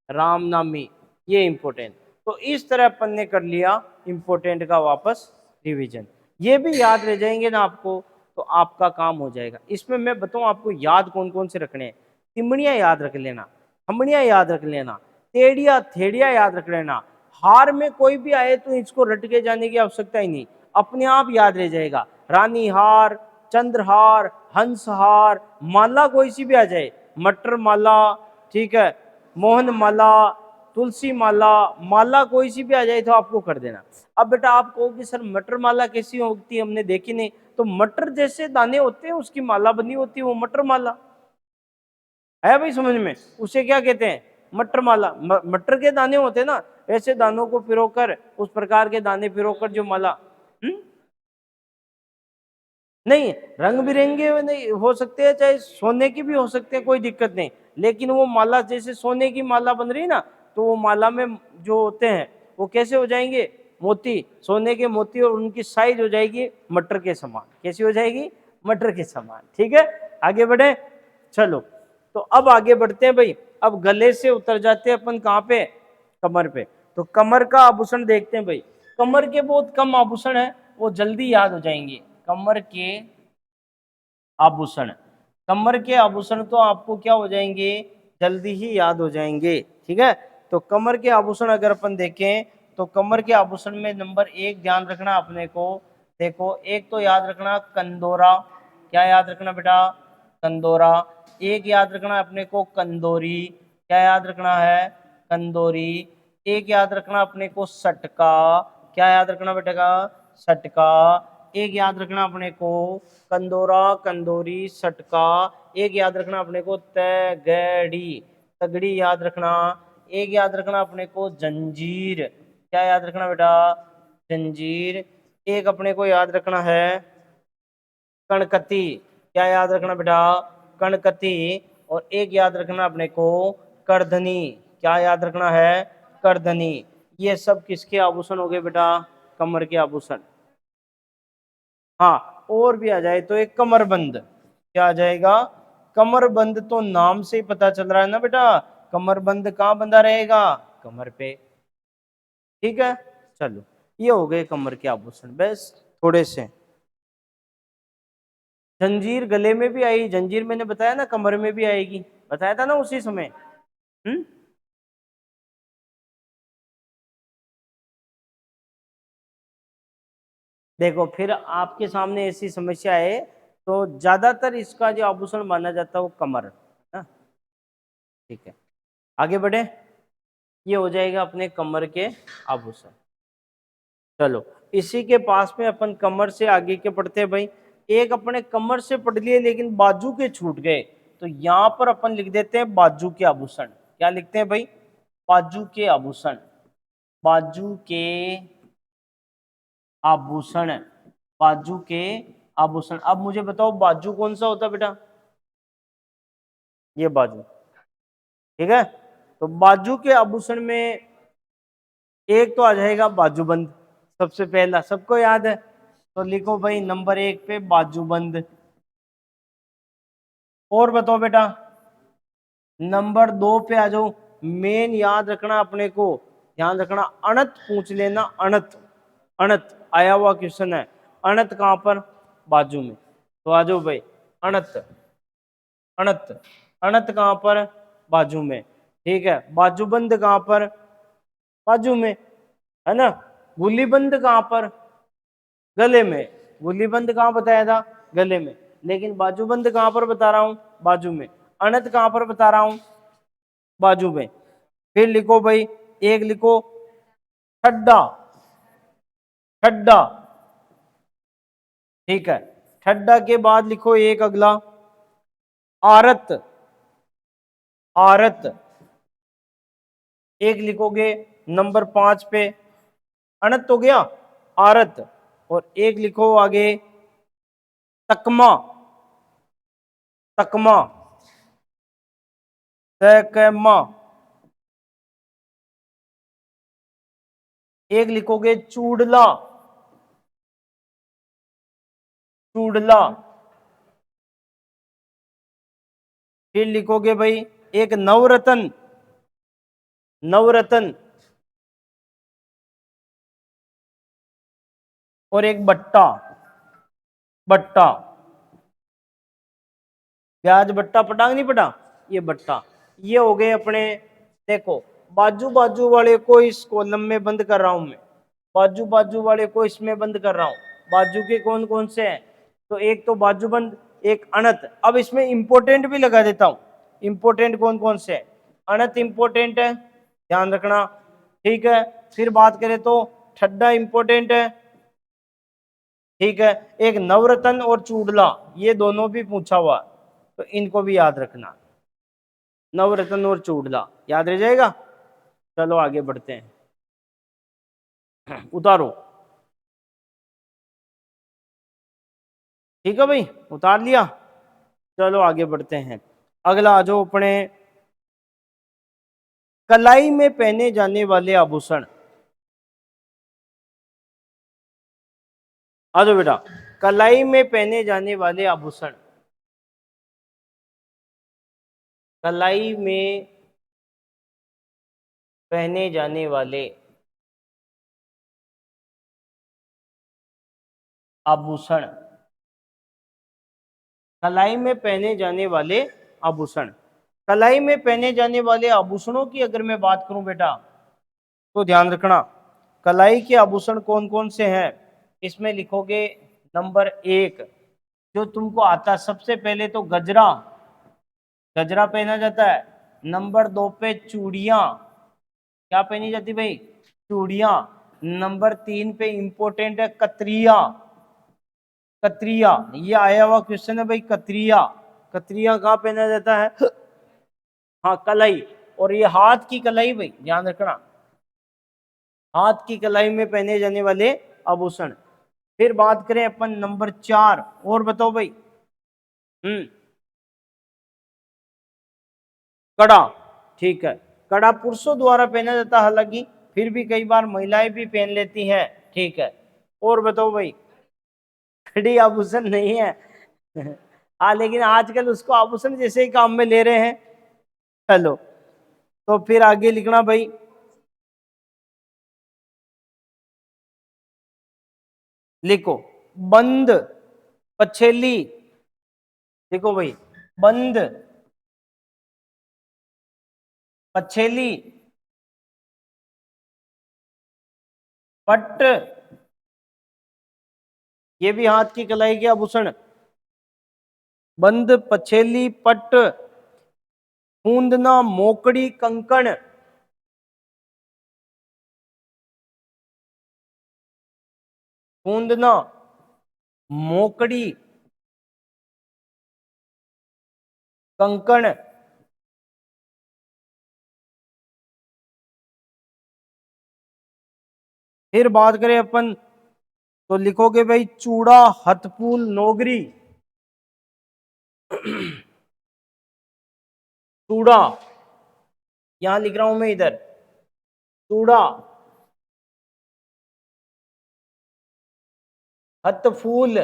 राम नामी ये इंपॉर्टेंट। तो इस तरह अपन ने कर लिया इंपॉर्टेंट का वापस रिवीजन, ये भी याद रह जाएंगे ना आपको, तो आपका काम हो जाएगा। इसमें मैं बताऊं आपको याद कौन कौन से रखने हैं? तिमड़ियां याद रख लेना, खमड़ियां याद रख लेना, टेढ़िया थेड़िया याद रख लेना। हार में कोई भी आए तो इसको रट के जाने की आवश्यकता ही नहीं, अपने आप याद रह जाएगा। रानी हार, चंद्रहार, हंसहार, माला कोई सी भी आ जाए, मटर माला, ठीक है, मोहन माला, तुलसी माला, माला कोई सी भी आ जाए तो आपको कर देना। अब बेटा आप कहोगे सर मटर माला कैसी होती है, हमने देखी नहीं, तो मटर जैसे दाने होते हैं उसकी माला बनी होती है, वो मटर माला है भाई, समझ में? उसे क्या कहते हैं? मटर माला। मटर के दाने होते हैं ना, ऐसे दानों को पिरोकर, उस प्रकार के दाने पिरोकर जो माला। नहीं रंग बिरंगे नहीं हो सकते हैं, चाहे सोने की भी हो सकते हैं, कोई दिक्कत नहीं, लेकिन वो माला जैसे सोने की माला बन रही ना, तो वो माला में जो होते हैं वो कैसे हो जाएंगे? मोती, सोने के मोती, और उनकी साइज हो जाएगी मटर के समान। कैसी हो जाएगी? मटर के समान। ठीक है, आगे बढ़े। चलो तो अब आगे बढ़ते हैं भाई, अब गले से उतर जाते हैं अपन कहाँ पे? कमर पे। तो कमर का आभूषण देखते हैं भाई। कमर के बहुत कम आभूषण है, वो जल्दी याद हो जाएंगे। कमर के आभूषण, कमर के आभूषण तो आपको क्या हो जाएंगे? जल्दी ही याद हो जाएंगे। ठीक है, तो कमर के आभूषण अगर अपन देखें तो कमर के आभूषण में नंबर 1 ध्यान रखना अपने को। देखो एक तो याद रखना कंदोरा, क्या याद रखना बेटा? कंदोरा। एक याद रखना अपने को कंदोरी, क्या याद रखना है? कंदोरी। एक याद रखना अपने को सटका, क्या याद रखना बेटा? सटका। एक याद रखना अपने को कंदोरा, कंदोरी, सटका। एक याद रखना अपने को तगड़ी, तगड़ी याद रखना। एक याद रखना अपने को जंजीर, क्या याद रखना बेटा? जंजीर। एक अपने को याद रखना है कणकती, क्या याद रखना बेटा? कणकती। और एक याद रखना अपने को करधनी, क्या याद रखना है? करधनी। ये सब किसके आभूषण हो गए बेटा? कमर के आभूषण। हाँ और भी आ जाए तो एक कमरबंद, क्या आ जाएगा? कमरबंद। तो नाम से ही पता चल रहा है ना बेटा, कमरबंद कहाँ बंधा रहेगा? कमर पे। ठीक है, चलो ये हो गए कमर के आभूषण, बस थोड़े से। जंजीर गले में भी आई, जंजीर मैंने बताया ना कमर में भी आएगी, बताया था ना उसी समय। देखो फिर आपके सामने ऐसी समस्या है तो ज्यादातर इसका जो आभूषण माना जाता है वो कमर है ना। ठीक है, आगे बढ़े। ये हो जाएगा अपने कमर के आभूषण। चलो इसी के पास में अपन कमर से आगे के पढ़ते हैं भाई। एक अपने कमर से पढ़ लिए लेकिन बाजू के छूट गए, तो यहां पर अपन लिख देते हैं बाजू के आभूषण। क्या लिखते हैं भाई? बाजू के आभूषण। बाजू के आभूषण। बाजू के आभूषण। अब मुझे बताओ बाजू कौन सा होता है बेटा? ये बाजू। ठीक है, तो बाजू के आभूषण में एक तो आ जाएगा बाजूबंद, सबसे पहला, सबको याद है। तो लिखो भाई नंबर 1 पे बाजूबंद। और बताओ बेटा नंबर 2 पे आ जाओ। मेन याद रखना अपने को, ध्यान रखना, अणत पूछ लेना। अणत, अणत आया हुआ क्वेश्चन है। अणत कहां पर? बाजू में। तो आ जाओ भाई अणत। अणत, अणत कहां पर? बाजू में। ठीक है, बाजूबंद कहां पर? बाजू में, है ना। गुल्लीबंद कहां पर? गले में। गुल्लीबंद कहां बताया था? गले में। लेकिन बाजूबंद कहां पर बता रहा हूं? बाजू में। अणत कहां पर बता रहा हूं? बाजू में। फिर लिखो भाई, एक लिखो ठड्डा। ठड्डा, ठीक है। ठड्डा के बाद लिखो एक अगला आरत। आरत एक लिखोगे नंबर 5 पे। अनत तो गया, आरत। और एक लिखो आगे तकमा। तकमा, तकमा। एक लिखोगे चूड़ला। चूड़ला। फिर लिखोगे भाई एक नवरत्न। नवरत्न। और एक बट्टा। बट्टा। प्याज बट्टा पटांग नहीं पटा, ये बट्टा। ये हो गए अपने। देखो बाजू बाजू वाले को इस कॉलम में बंद कर रहा हूं मैं। बाजू बाजू वाले को इसमें बंद कर रहा हूं। बाजू के कौन कौन से हैं? तो एक तो बाजूबंद, एक अनत। अब इसमें इंपोर्टेंट भी लगा देता हूं। इंपोर्टेंट कौन कौन से हैं? अनत इंपोर्टेंट है, ध्यान रखना। ठीक है, फिर बात करें तो ठड्डा इंपोर्टेंट है। ठीक है, एक नवरत्न और चूड़ला, ये दोनों भी पूछा हुआ, तो इनको भी याद रखना। नवरत्न और चूड़ला याद रह जाएगा। चलो आगे बढ़ते हैं। उतारो। ठीक है भाई, उतार लिया। चलो आगे बढ़ते हैं। अगला आ जाओ अपने कलाई में पहने जाने वाले आभूषण। आ जाओ बेटा, कलाई में पहने जाने वाले आभूषण। कलाई में पहने जाने वाले आभूषण। कलाई में पहने जाने वाले आभूषण। कलाई में पहने जाने वाले आभूषणों की अगर मैं बात करूं बेटा, तो ध्यान रखना, कलाई के आभूषण कौन कौन से हैं? इसमें लिखोगे नंबर 1 जो तुमको आता, सबसे पहले तो गजरा। गजरा पहना जाता है। नंबर 2 पे चूड़ियां। क्या पहनी जाती भाई? चूड़ियां। नंबर 3 पे इंपोर्टेंट है कतरिया। कतरिया, ये आया हुआ क्वेश्चन है भाई, कतरिया। कतरिया कहाँ पहना जाता है? हाँ कलाई। और ये हाथ की कलाई भाई, ध्यान रखना, हाथ की कलाई में पहने जाने वाले आभूषण। फिर बात करें अपन नंबर 4, और बताओ भाई। कड़ा, ठीक है। कड़ा पुरुषों द्वारा पहना जाता है, हालांकि फिर भी कई बार महिलाएं भी पहन लेती हैं। ठीक है, और बताओ भाई। कड़ी आभूषण नहीं है। हाँ लेकिन आजकल उसको आभूषण जैसे ही काम में ले रहे हैं। चलो, तो फिर आगे लिखना भाई, लिखो बंद पछेली। देखो भाई, बंद पछेली, पट, ये भी हाथ की कलाई के आभूषण। बंद, पछेली, पट, कूंदना, मोकड़ी, कंकण। कूंदना, मोकड़ी, कंकण। फिर बात करें अपन तो लिखोगे भाई चूड़ा, हथफूल, नोगरी। चूड़ा, यहां लिख रहा हूं मैं इधर, चूड़ा, हथफूल,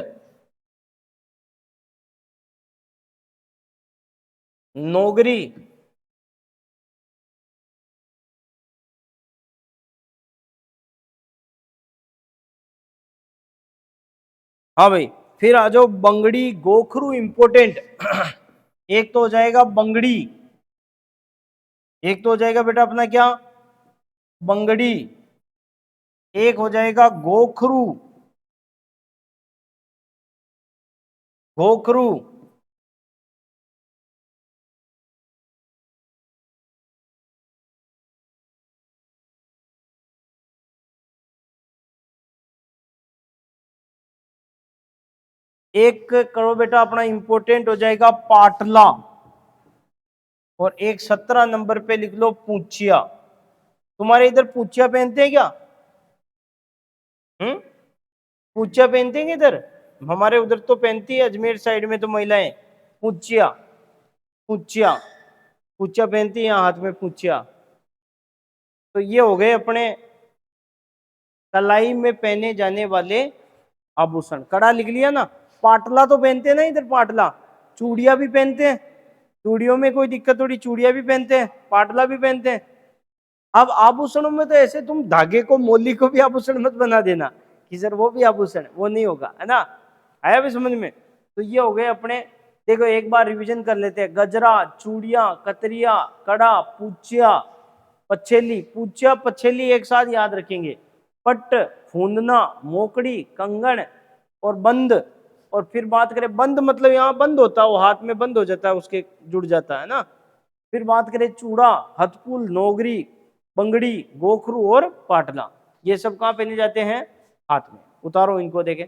नोगरी। हाँ भाई, फिर आ जाओ बंगड़ी, गोखरू, इंपोर्टेंट। एक तो हो जाएगा बंगड़ी, एक तो हो जाएगा बेटा अपना क्या, बंगड़ी। एक हो जाएगा गोखरू, गोखरू। एक करो बेटा अपना इंपोर्टेंट हो जाएगा पाटला। और एक 17 नंबर पे लिख लो पूछिया। तुम्हारे इधर पूछिया पहनते हैं क्या? पूछिया पहनते हैं इधर? हमारे उधर तो पहनती है, अजमेर साइड में तो महिलाएं पूछिया, पूछिया, पूछिया पहनती है, यहाँ हाथ में पूछिया। तो ये हो गए अपने कलाई में पहने जाने वाले आभूषण। कड़ा लिख लिया ना। पाटला तो पहनते हैं ना इधर, पाटला। चूड़िया भी पहनते हैं, चूड़ियों में कोई दिक्कत थोड़ी, चूड़िया भी पहनते हैं, पाटला भी पहनते हैं। अब आभूषणों में तो ऐसे तुम धागे को, मोली को भी आभूषण मत बना देना कि सर वो भी आभूषण, वो नहीं होगा, है ना। आया भी समझ में? तो ये हो गए अपने। देखो एक बार रिवीजन कर लेते हैं। गजरा, चूड़िया, कतरिया, कड़ा, पूछिया, पछेली। पूछिया पछेली एक साथ याद रखेंगे। पट, फूंदना, मोकड़ी, कंगन और बंद। और फिर बात करें बंद, मतलब यहाँ बंद होता है, वो हाथ में बंद हो जाता है, उसके जुड़ जाता है ना। फिर बात करें चूड़ा, हथपुल, नोगरी, बंगड़ी, गोखरू और पाटला। ये सब कहाँ पहने जाते हैं? हाथ में। उतारो इनको देखें।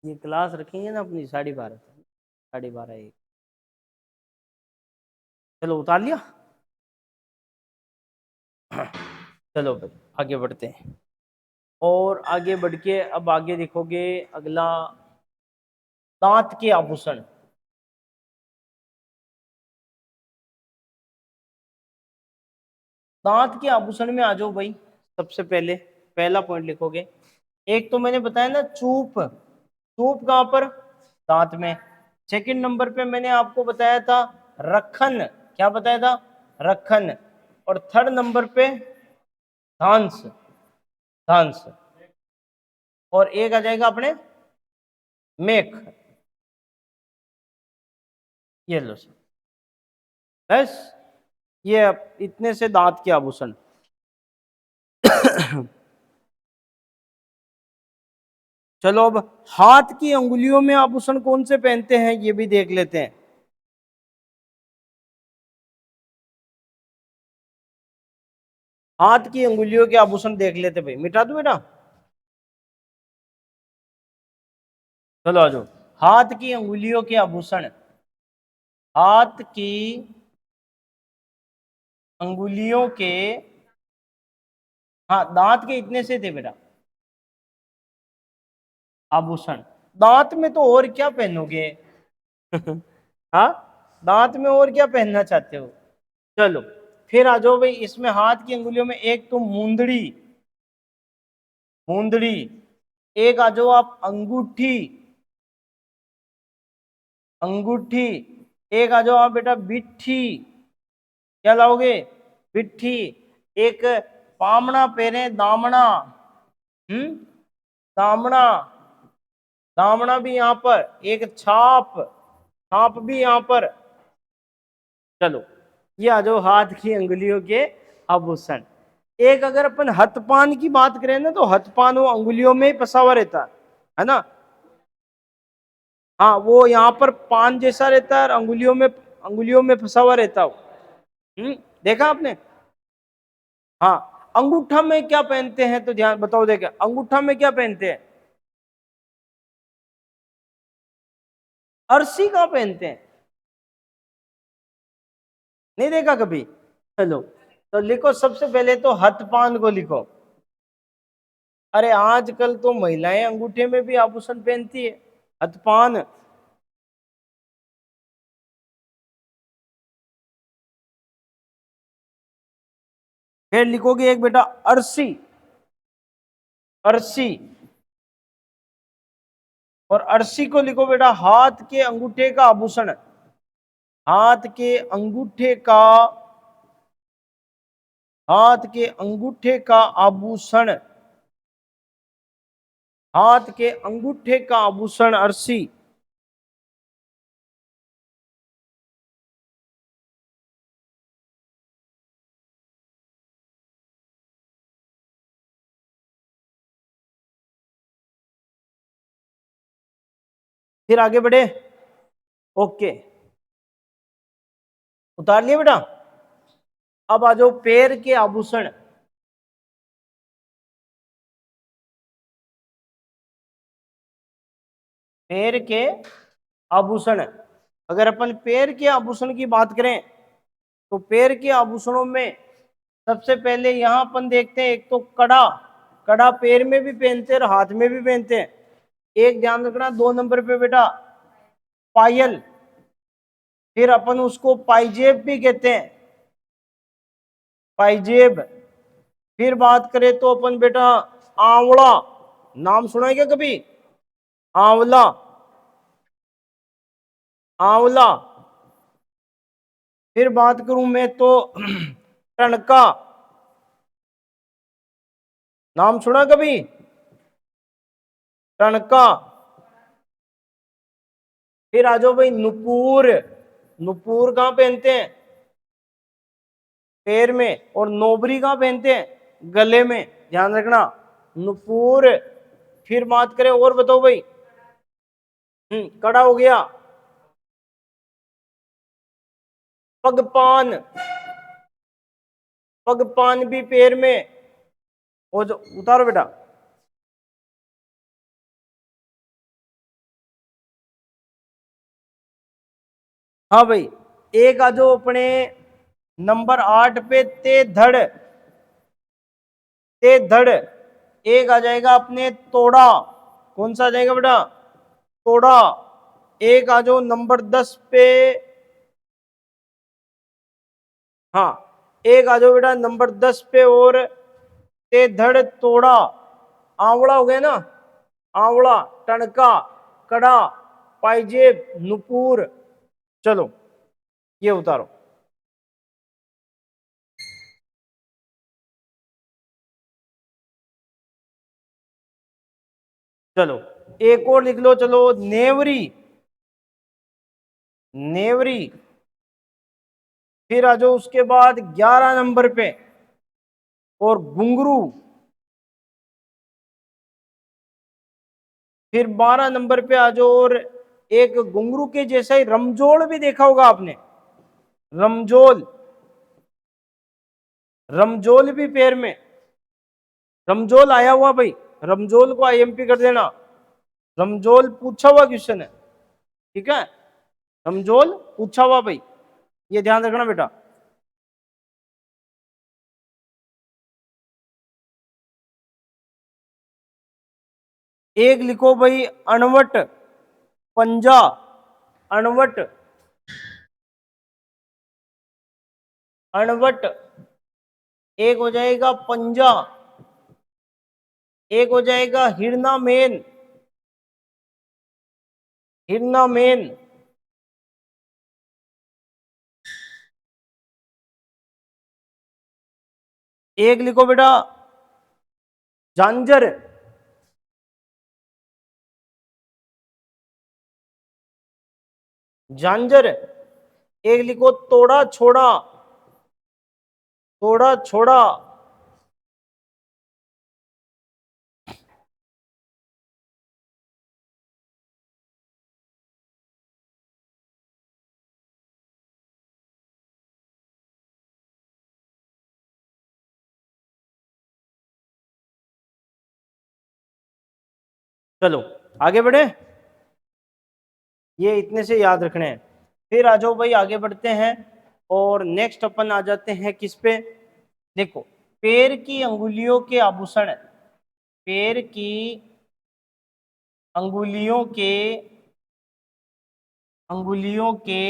ये क्लास रखेंगे ना अपनी 12:30, 12:30 एक। चलो उतार लिया। चलो भाई आगे बढ़ते हैं। और आगे बढ़ के अब आगे देखोगे अगला, दांत के आभूषण। दांत के आभूषण में आ जाओ भाई। सबसे पहले पहला पॉइंट लिखोगे। एक तो मैंने बताया ना चूप, चूप कहां पर? दांत में। सेकंड नंबर पे मैंने आपको बताया था रखन। क्या बताया था? रखन। और थर्ड नंबर पे धांस, धांस। और एक आ जाएगा अपने मेख। ये लो सर, बस ये इतने से दांत के आभूषण। चलो अब हाथ की अंगुलियों में आभूषण कौन से पहनते हैं ये भी देख लेते हैं। हाथ की अंगुलियों के आभूषण देख लेते भाई। मिटा दो बेटा। चलो आ जाओ। हाथ की अंगुलियों के आभूषण। हाथ की अंगुलियों के, हाँ दांत के इतने से थे बेटा आभूषण। दांत में तो और क्या पहनोगे? हाँ, दांत में और क्या पहनना चाहते हो? चलो फिर आ जाओ भाई, इसमें हाथ की अंगुलियों में एक तो मूंदड़ी, मूंदड़ी, एक आ जाओ आप अंगूठी, अंगूठी, एक आ जाओ आप बेटा बिट्ठी, क्या लाओगे, बिट्ठी, एक पामना पहने दामना, दामना, दामना भी यहां पर, एक छाप, छाप भी यहां पर। चलो ये आ जाओ हाथ की अंगुलियों के आभूषण। एक अगर अपन हथपान की बात करें ना, तो हथपान वो अंगुलियों में ही फंसा हुआ रहता है ना। हाँ वो यहाँ पर पान जैसा रहता है और अंगुलियों में फंसा हुआ रहता है। देखा आपने। हाँ अंगूठा में क्या पहनते हैं, तो ध्यान बताओ, देखे अंगूठा में क्या पहनते हैं, अरसी कहाँ पहनते हैं, नहीं देखा कभी। चलो तो लिखो, सबसे पहले तो हथपान को लिखो। अरे आजकल तो महिलाएं अंगूठे में भी आभूषण पहनती है, हथपान। फिर लिखोगे एक बेटा अरसी, अरसी, और अरसी को लिखो बेटा हाथ के अंगूठे का आभूषण, हाथ के अंगूठे का, हाथ के अंगूठे का आभूषण, हाथ के अंगूठे का आभूषण अरसी। फिर आगे बढ़े, ओके, उतार लिया बेटा। अब आ जाओ पैर के आभूषण, पैर के आभूषण। अगर अपन पैर के आभूषण की बात करें, तो पैर के आभूषणों में सबसे पहले यहां अपन देखते हैं, एक तो कड़ा, कड़ा पैर में भी पहनते हैं और हाथ में भी पहनते हैं। एक ध्यान रखना, 2 नंबर पे बेटा पायल, फिर अपन उसको पाइजेब भी कहते हैं, पाइजेब। फिर बात करें तो अपन बेटा आंवला, नाम सुना है क्या कभी, आंवला, आंवला। फिर बात करूं मैं तो टणका, नाम सुना कभी, टणका। फिर आ जाओ भाई नुपुर, नुपुर कहां पहनते हैं, पैर में, और नोबरी कहां पहनते हैं, गले में, ध्यान रखना, नुपुर। फिर बात करें और बताओ भाई, कड़ा हो गया, पगपान, पगपान भी पैर में, वो जो उतारो बेटा। हाँ भाई, एक आ जाओ अपने नंबर 8 पे ते धड़, ते धड़। एक आ जाएगा अपने तोड़ा, कौन सा आ जाएगा बेटा, तोड़ा। एक आ जाओ नंबर 10 पे, हाँ एक आ जाओ बेटा नंबर 10 पे, और ते धड़ तोड़ा, आंवड़ा हो गया ना, आंवड़ा, टणका, कड़ा, पाइजेब, नुपुर। चलो ये उतारो। चलो एक और लिख लो, चलो नेवरी, नेवरी। फिर आ जाओ उसके बाद 11 नंबर पे, और घुंघरू। फिर 12 नंबर पे आ जाओ, और एक घुंघरू के जैसा ही रमजोल भी देखा होगा आपने, रमजोल, रमजोल भी पैर में, रमजोल आया हुआ भाई, रमजोल को आईएमपी कर देना, रमजोल पूछा हुआ क्वेश्चन है, ठीक है, रमजोल पूछा हुआ भाई, ये ध्यान रखना बेटा। एक लिखो भाई अणवट, पंजा, अणवट। अणवट, एक हो जाएगा पंजा, एक हो जाएगा हिरना मेन, हिरना मेन, एक लिखो बेटा झांझर, झांझर, एक लिखो तोड़ा छोड़ा, तोड़ा छोड़ा, चलो आगे बढ़े, ये इतने से याद रखने हैं। फिर आ जाओ भाई आगे बढ़ते हैं और नेक्स्ट अपन आ जाते हैं किस पे, देखो पैर की अंगुलियों के आभूषण, पैर की अंगुलियों के, अंगुलियों के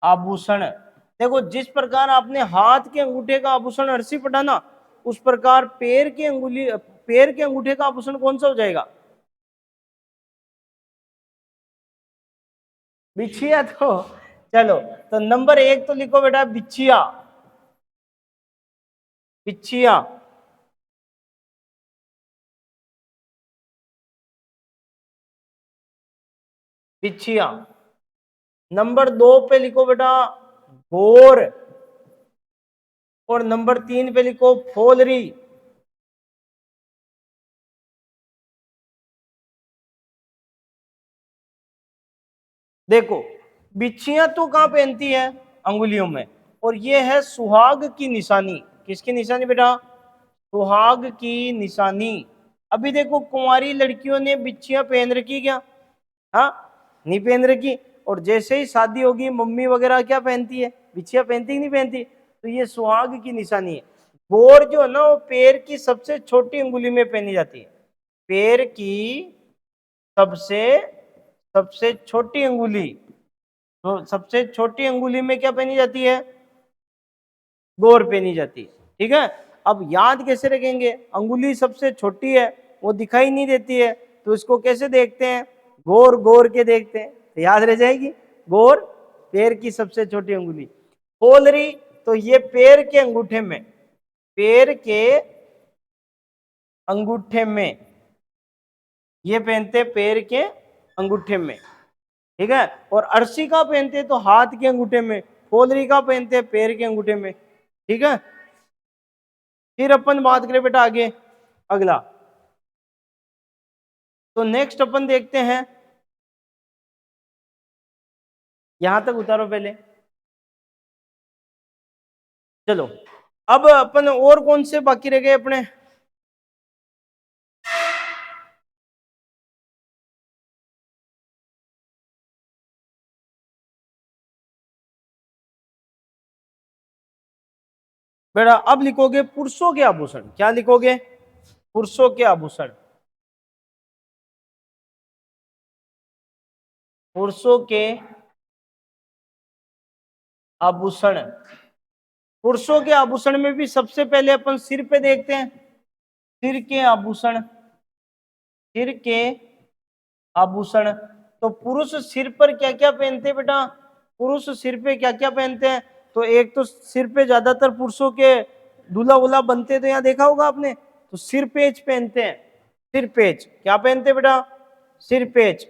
आभूषण, देखो जिस प्रकार आपने हाथ के अंगूठे का आभूषण अर्शी पढ़ा ना, उस प्रकार पैर के अंगुली, पैर के अंगूठे का आभूषण कौन सा हो जाएगा, बिछिया। तो चलो, तो नंबर एक तो लिखो बेटा बिछिया, बिछिया, बिछिया। नंबर दो पे लिखो बेटा गोर, और नंबर तीन पे लिखो फोलरी। देखो बिच्छियां तो कहां पहनती है, अंगुलियों में, और ये है सुहाग की निशानी, किसकी निशानी बेटा, सुहाग की निशानी। अभी देखो कुंवारी लड़कियों ने बिच्छियां पहन रखी क्या, हाँ नहीं पहन रखी, और जैसे ही शादी होगी मम्मी वगैरह क्या पहनती है, बिच्छिया पहनती कि नहीं पहनती, तो ये सुहाग की निशानी है। गोर जो है ना वो पैर की सबसे छोटी अंगुली में पहनी जाती है, पैर की सबसे सबसे छोटी अंगुली, तो सबसे छोटी अंगुली में क्या पहनी जाती है, गोर पहनी जाती है। ठीक है, अब याद कैसे रखेंगे, अंगुली सबसे छोटी है, वो दिखाई नहीं देती है, तो इसको कैसे देखते हैं, गोर गोर के देखते हैं, तो याद रह जाएगी, गोर पैर की सबसे छोटी अंगुली। फोलरी, तो ये पैर के अंगूठे में, पैर के अंगूठे में, ये पहनते पैर के अंगूठे में। ठीक है, और अर्शी का पहनते तो हाथ के अंगूठे में, फोलरी का पहनते पैर के अंगूठे में। ठीक है, फिर अपन बात करें बेटा आगे, अगला, तो नेक्स्ट अपन देखते हैं, यहां तक उतारो पहले। चलो अब अपन और कौन से बाकी रह गए अपने, बेटा अब लिखोगे पुरुषों के आभूषण, क्या लिखोगे, पुरुषों के आभूषण, पुरुषों के आभूषण। पुरुषों के आभूषण में भी सबसे पहले अपन सिर पे देखते हैं, सिर के आभूषण, सिर के आभूषण। तो पुरुष सिर पर क्या क्या पहनते हैं बेटा, पुरुष सिर पे क्या क्या पहनते हैं, तो एक तो सिर पे ज्यादातर पुरुषों के दूल्हा वुल्हा बनते, तो यहाँ देखा होगा आपने, तो सिर पेच पहनते हैं, सिर पेच, क्या पहनते हैं बेटा, सिर पेच,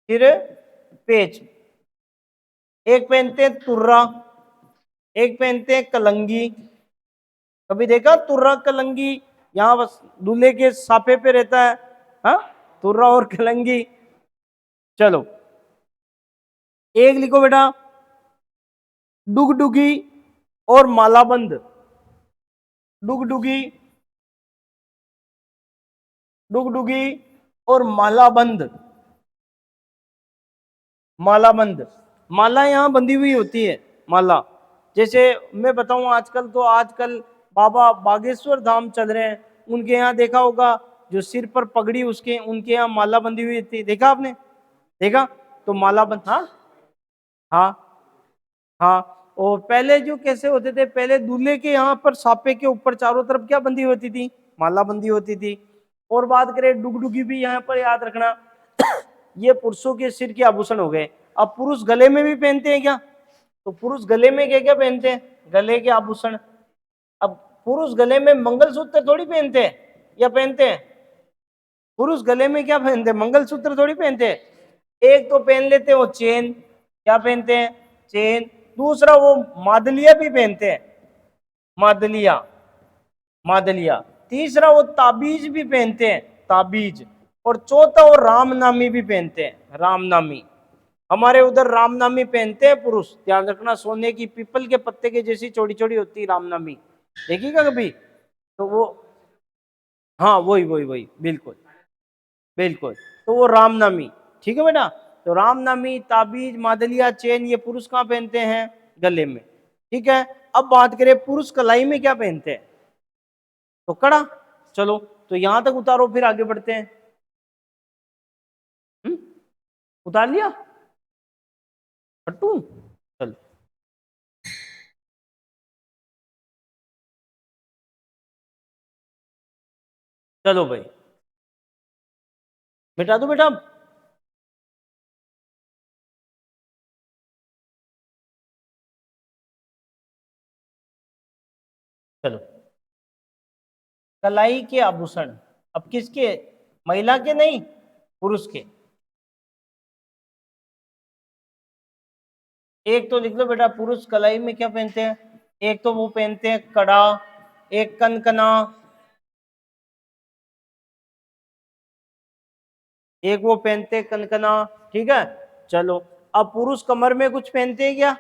सिर पेच। एक पहनते हैं तुर्रा, एक पहनते हैं कलंगी, कभी देखा तुर्रा कलंगी, यहाँ बस दूल्हे के साफे पे रहता है, हाँ तुर्रा और कलंगी। चलो एक लिखो बेटा डुगडुगी और मालाबंद, डुगडुगी, डुगडुगी और मालाबंद, मालाबंद, माला यहाँ बंधी हुई होती है, माला, जैसे मैं बताऊं आजकल, तो आजकल बाबा बागेश्वर धाम चल रहे हैं, उनके यहाँ देखा होगा जो सिर पर पगड़ी, उसके उनके यहाँ माला बंधी हुई थी, देखा आपने, देखा, तो माला बंध, हाँ हाँ हाँ, और पहले जो कैसे होते थे, पहले दूल्हे के यहाँ पर सापे के ऊपर चारों तरफ क्या बंदी होती थी, माला बंदी होती थी। और बात करें डुगडुगी भी यहाँ पर याद रखना ये पुरुषों के सिर के आभूषण हो गए। अब पुरुष गले में भी पहनते हैं क्या, तो पुरुष गले में क्या क्या पहनते हैं, गले के आभूषण। अब पुरुष गले में मंगलसूत्र थोड़ी पहनते हैं, या पहनते हैं, पुरुष गले में क्या पहनते हैं, मंगलसूत्र थोड़ी पहनते हैं। एक तो पहन लेते हैं वो चेन, क्या पहनते हैं, चेन। दूसरा वो मादलिया भी पहनते हैं, मादलिया, मादलिया। तीसरा वो ताबीज भी पहनते हैं, ताबीज। और चौथा वो रामनामी भी पहनते हैं, रामनामी। हमारे उधर रामनामी पहनते हैं पुरुष, ध्यान रखना, सोने की पीपल के पत्ते के जैसी छोटी छोटी होती है रामनामी, देखिएगा कभी तो वो, हाँ वही वही वही, बिल्कुल बिल्कुल, तो वो रामनामी। ठीक है बेटा, तो रामनामी, ताबीज, मादलिया, चेन, ये पुरुष कहाँ पहनते हैं, गले में। ठीक है, अब बात करें पुरुष कलाई में क्या पहनते हैं, तो कड़ा। चलो तो यहां तक उतारो, फिर आगे बढ़ते हैं। उतार लिया फट्टू, चलो चलो भाई, मिटा दो बेटा। चलो, कलाई के आभूषण, अब किसके, महिला के नहीं, पुरुष के। एक तो लिख लो बेटा, पुरुष कलाई में क्या पहनते हैं, एक तो वो पहनते हैं कड़ा, एक कनकना, एक वो पहनते हैं कनकना। ठीक है, चलो अब पुरुष कमर में कुछ पहनते हैं क्या,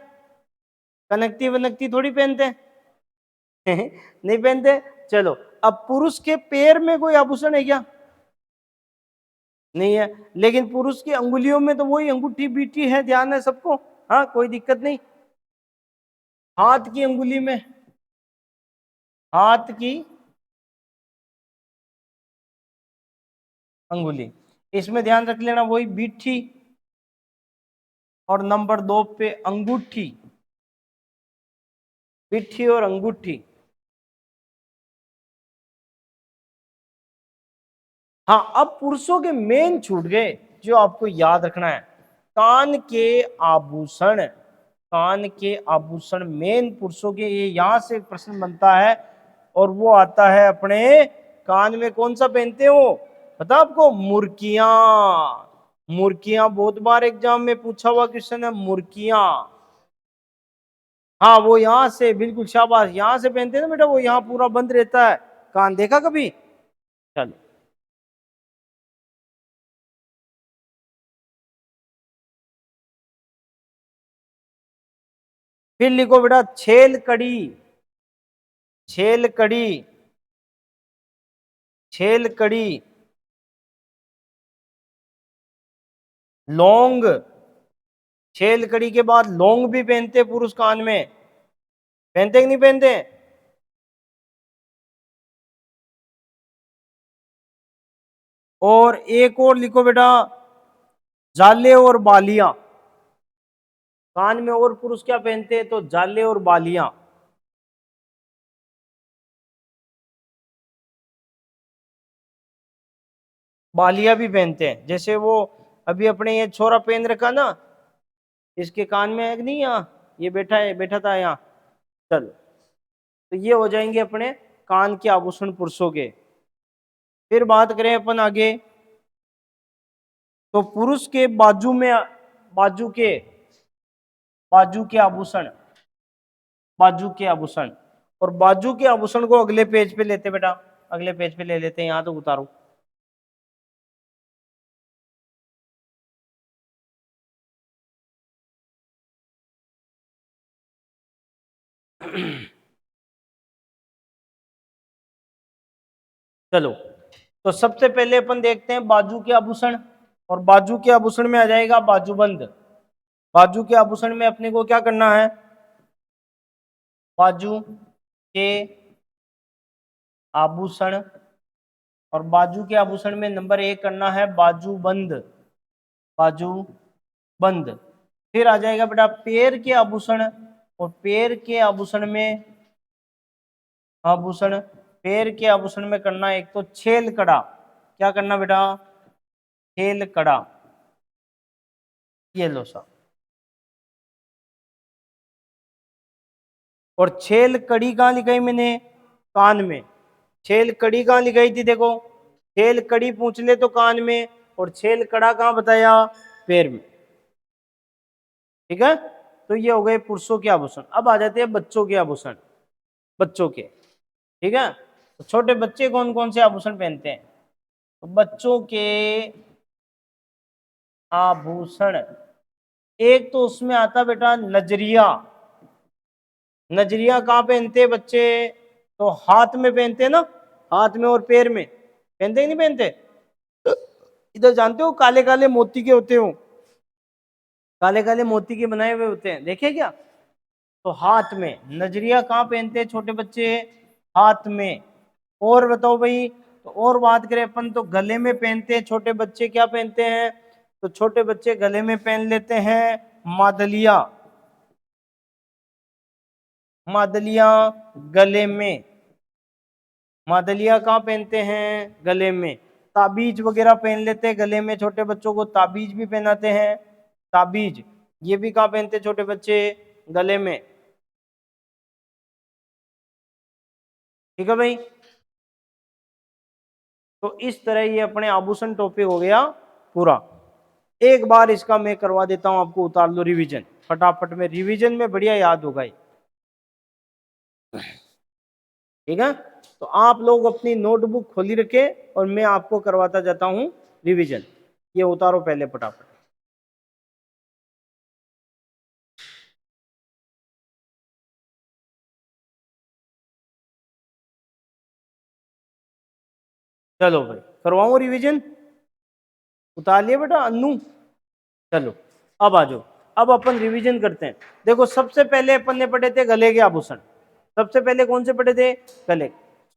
कनकती वनकती थोड़ी पहनते हैं नहीं पहनते। चलो, अब पुरुष के पैर में कोई आभूषण है क्या, नहीं है। लेकिन पुरुष की अंगुलियों में तो वही अंगूठी बीठी है, ध्यान है सबको, हाँ कोई दिक्कत नहीं। हाथ की अंगुली में, हाथ की अंगुली, इसमें ध्यान रख लेना वही बीठी। और नंबर 2 पे अंगूठी, बीठी और अंगूठी। हाँ, अब पुरुषों के मेन छूट गए जो आपको याद रखना है, कान के आभूषण, कान के आभूषण मेन पुरुषों के, ये यहां से प्रश्न बनता है। और वो आता है अपने कान में कौन सा पहनते हैं वो, पता आपको, मुर्कियां। मुर्कियां बहुत बार एग्जाम में पूछा हुआ क्वेश्चन है, मुर्कियां। हाँ वो यहां से, बिल्कुल शाबाश, यहां से पहनते हैं ना बेटा, वो यहाँ पूरा बंद रहता है कान, देखा कभी। चलो, फिर लिखो बेटा, छेल कड़ी, छेल कड़ी, छेल कड़ी, लौंग। छेल कड़ी के बाद लौंग भी पहनते पुरुष कान में, पहनते कि नहीं पहनते। और एक और लिखो बेटा, जाले और बालियां। कान में और पुरुष क्या पहनते हैं, तो जाले और बालियां। बालियां भी पहनते हैं, जैसे वो अभी अपने ये छोरा पहन रखा ना, इसके कान में है कि नहीं, यहाँ ये बैठा है, बैठा था यहाँ। चलो, तो ये हो जाएंगे अपने कान के आभूषण पुरुषों के। फिर बात करें अपन आगे, तो पुरुष के बाजू में, बाजू के, बाजू के आभूषण, बाजू के आभूषण। और बाजू के आभूषण को अगले पेज पे लेते बेटा, अगले पेज पे ले लेते हैं, यहां तो उतारो चलो, तो सबसे पहले अपन देखते हैं बाजू के आभूषण। और बाजू के आभूषण में आ जाएगा बाजूबंद। बाजू के आभूषण में अपने को क्या करना है, बाजू के आभूषण, और बाजू के आभूषण में नंबर 1 करना है बाजूबंद, बाजू बंद। फिर आ जाएगा बेटा पैर के आभूषण, और पैर के आभूषण में, आभूषण पैर के आभूषण में करना एक तो छेल कड़ा। क्या करना बेटा? छेल कड़ा। ये लो सा। और छेल कड़ी कहाँ लिखाई मैंने? कान में। छेल कड़ी कहाँ लिखाई थी? देखो, छेल कड़ी पूछ ले तो कान में, और छेल कड़ा कहाँ बताया? पैर में। ठीक है, तो ये हो गए पुरुषों के आभूषण। अब आ जाते हैं बच्चों के आभूषण, बच्चों के। ठीक है, तो छोटे बच्चे कौन कौन से आभूषण पहनते हैं? तो बच्चों के आभूषण, एक तो उसमें आता बेटा नजरिया। नजरिया कहाँ पहनते हैं बच्चे? तो हाथ में पहनते हैं ना, हाथ में और पैर में। पहनते ही नहीं पहनते? इधर जानते हो काले काले मोती के होते हो, काले काले मोती के बनाए हुए होते हैं, देखे क्या? तो हाथ में नजरिया कहाँ पहनते हैं छोटे बच्चे? हाथ में। और बताओ भाई, तो और बात करें अपन तो गले में पहनते हैं छोटे बच्चे। क्या पहनते हैं? तो छोटे बच्चे गले में पहन लेते हैं मादलिया। मादलिया गले में। मादलिया कहाँ पहनते हैं? गले में। ताबीज वगैरह पहन लेते हैं गले में, छोटे बच्चों को ताबीज भी पहनाते हैं। ताबीज ये भी कहाँ पहनते हैं छोटे बच्चे? गले में। ठीक है भाई, तो इस तरह ये अपने आभूषण टॉपिक हो गया पूरा। एक बार इसका मैं करवा देता हूं आपको, उतार लो रिवीजन फटाफट में, रिवीजन में बढ़िया याद होगा। ठीक है, तो आप लोग अपनी नोटबुक खोली रखे और मैं आपको करवाता जाता हूं रिवीजन। ये उतारो पहले फटाफट। चलो भाई करवाऊं रिवीजन? उतार लिया बेटा अन्नू? चलो अब आ जाओ, अब अपन रिवीजन करते हैं। देखो सबसे पहले अपन ने पढ़े थे गले के आभूषण। सबसे पहले कौन से पढ़े थे? गले,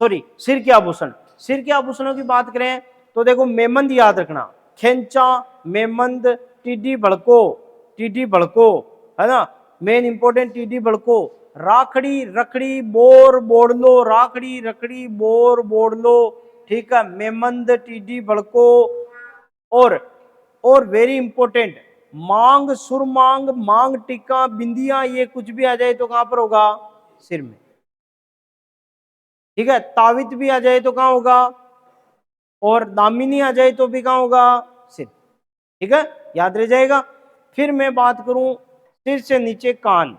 सॉरी सिर के आभूषण। सिर के आभूषणों की बात करें तो देखो मेमंद याद रखना, खेंचा, मेमंद, टीडी भड़को, टीडी भड़को है ना, मेन इंपॉर्टेंट टीडी भड़को, राखड़ी, रखड़ी, बोर, बोड़लो, राखड़ी, रखड़ी, बोर, बोड़लो। ठीक है, मेमंद, टीडी भड़को। और वेरी इंपॉर्टेंट मांग, सुरमांग, मांग टिक्का, बिंदिया, ये कुछ भी आ जाए तो कहां पर होगा? सिर में। ठीक है, तावित भी आ जाए तो कहां होगा? और दामिनी आ जाए तो भी कहां होगा? सिर। ठीक है, याद रह जाएगा। फिर मैं बात करूं सिर से नीचे कान।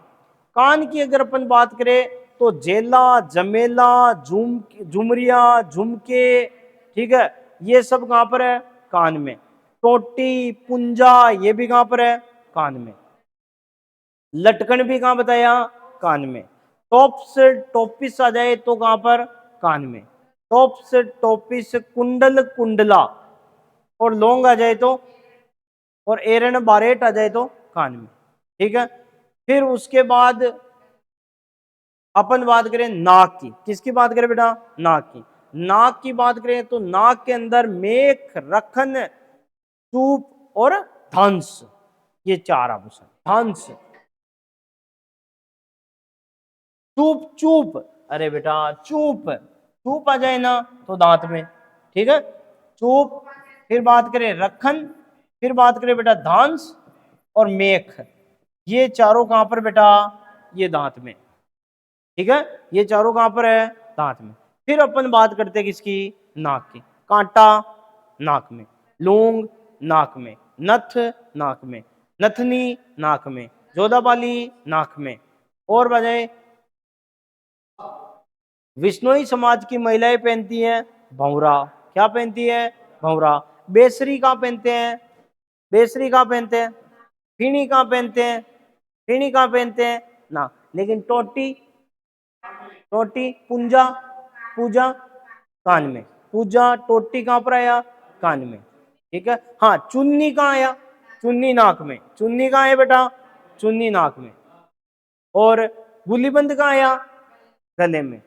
कान की अगर अपन बात करें तो जेला, जमेला, झुमरिया, झुमके। ठीक है, ये सब कहां पर है? कान में। टोटी, पुंजा, ये भी कहां पर है? कान में। लटकन भी कहां बताया? कान में। टॉप्स, टोपिस आ जाए तो कहां पर? कान में। टॉप्स, टोपिस, कुंडल, कुंडला, और लौंग आ जाए तो, और एरन बारेट आ जाए तो कान में। ठीक है, फिर उसके बाद अपन बात करें नाक की। किसकी बात करें बेटा? नाक की। नाक की बात करें तो नाक के अंदर मेख, रखन, चूप और धंस, ये चार आभूषण। धंस, चूप, चूप, अरे बेटा चूप, चूप आ जाए ना तो दांत में। ठीक है, चूप। फिर बात करें रखन, फिर बात करें बेटा धांस और मेख, ये चारों कहां पर बेटा? ये दांत में। ठीक है, ये चारों कहां पर है? दांत में। फिर अपन बात करते हैं किसकी? नाक की। कांटा नाक में, लौंग नाक में, नथ नाक में, नथनी नाक में, जोधाबाली नाक में। और बजाय विश्नोई समाज की महिलाएं पहनती हैं भंवरा। क्या पहनती है? भंवरा। बेसरी कहाँ पहनते हैं? बेसरी कहाँ पहनते हैं? फीणी कहाँ पहनते हैं? फीणी कहाँ पहनते हैं ना। लेकिन टोटी, टोटी, पुंजा, पूजा, कान में। पूजा, टोटी कहाँ पर आया? कान में। ठीक है, हाँ चुन्नी कहाँ आया? चुन्नी नाक में। चुन्नी कहाँ है बेटा? चुन्नी नाक में। और गुलीबंद कहाँ आया? गले में।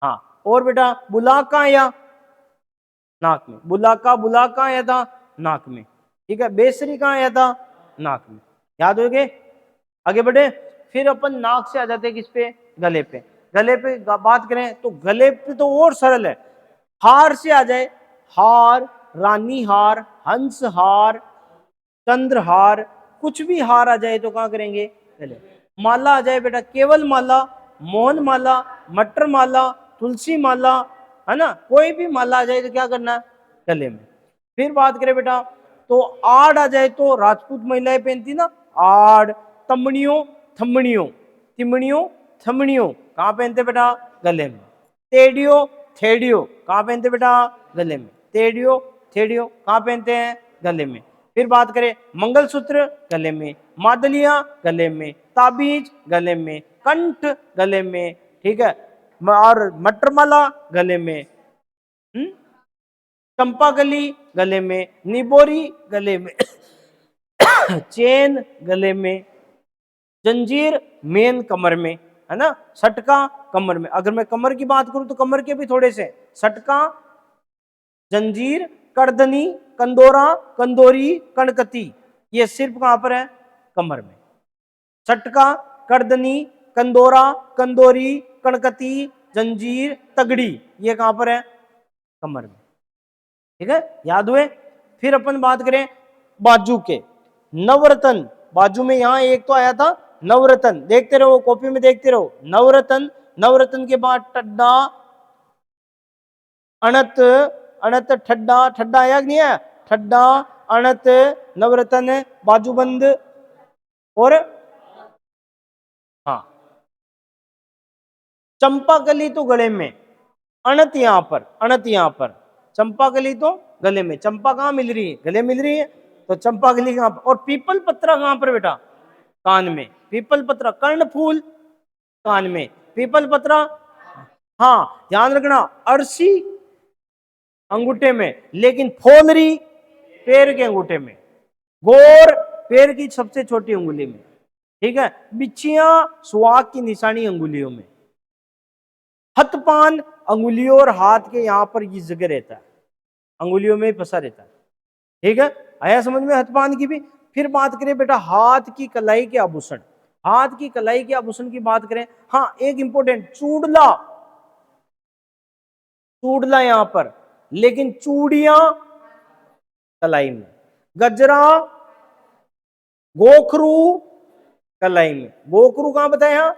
हाँ, और बेटा बुलाक कहाँ आया? नाक में। बुलाका, बुलाक कहाँ आया था? नाक में। ठीक है, बेसरी कहाँ आया था? नाक में। याद हो गए? आगे बढ़े। फिर अपन नाक से आ जाते हैं किस पे, गले पे। गले पे बात करें तो गले पे तो और सरल है, हार से आ जाए, हार, रानी हार, हंस हार, चंद्रहार, कुछ भी हार आ जाए तो कहाँ करेंगे, गले। माला आ जाए बेटा, केवल माला, मोहन माला, मटर माला, तुलसी माला, है ना, कोई भी माला आ जाए तो क्या करना है, गले में। फिर बात करें बेटा तो आड़ आ जाए तो राजपूत महिलाएं पहनती ना, आड़, तमणियों, थमणियों, तिमणियों, थमणियों, कहाँ पहनते बेटा, गले में। तेडियो, थेडियो, कहाँ पहनते बेटा, गले में। तेडियो, थेडियो, कहाँ पहनते हैं, गले में। फिर बात करें मंगलसूत्र, गले में, मादलियां, गले में, ताबीज, गले में, कंठ, गले में, ठीक है, और मटरमाला, गले में, चंपाकली, गले में, निबोरी, गले में, चेन, गले में, जंजीर, मेन कमर में, है ना, सटका कमर में। अगर मैं कमर की बात करूं तो कमर के भी थोड़े से, सटका, जंजीर, करदनी, कंदोरा, कंदोरी, कणकती, ये सिर्फ कहां पर है, कमर में। सटका, करदनी, कंदोरा, कंदोरी, कणकती, जंजीर, तगड़ी, ये कहां पर है, कमर में। ठीक है, याद हुए। फिर अपन बात करें बाजू के, नवरत्न, बाजू में यहां एक तो आया था नवरत्न, देखते रहो कॉपी में, देखते रहो, नवरत्न। नवरत्न के बाद टड्डा, अणत, अणत, ठड्डा, ठड्डा आया नहीं है, ठड्डा, अणत, नवरत्न, बाजूबंद, और हाँ चंपाकली तो गले में, अणत यहां पर, अणत यहां पर, चंपाकली तो गले में। चंपा कहां मिल रही है, गले मिल रही है, तो चंपाकली कहां पर। और पीपल पत्रा कहां पर बेटा, कान में। पीपल पत्रा, कर्ण फूल कान में, पीपल पत्रा, हाँ ध्यान रखना, अरसी अंगूठे में, लेकिन फोलरी पैर के अंगूठे में, गोर पैर की सबसे छोटी अंगुली में, ठीक है, बिच्छियां सुहाग की निशानी अंगुलियों में, हथपान अंगुलियों और हाथ के यहां पर ये जगह रहता है, अंगुलियों में फंसा रहता है, ठीक है, आया समझ में हथपान की भी। फिर बात करें बेटा हाथ की कलाई के आभूषण, हाथ की कलाई के आभूषण की बात करें, हाँ एक इंपॉर्टेंट, चूड़ला, चूड़ला यहां पर, लेकिन चूड़ियां कलाई में, गजरा, गोखरू कलाई में, गोखरू कहां बताया,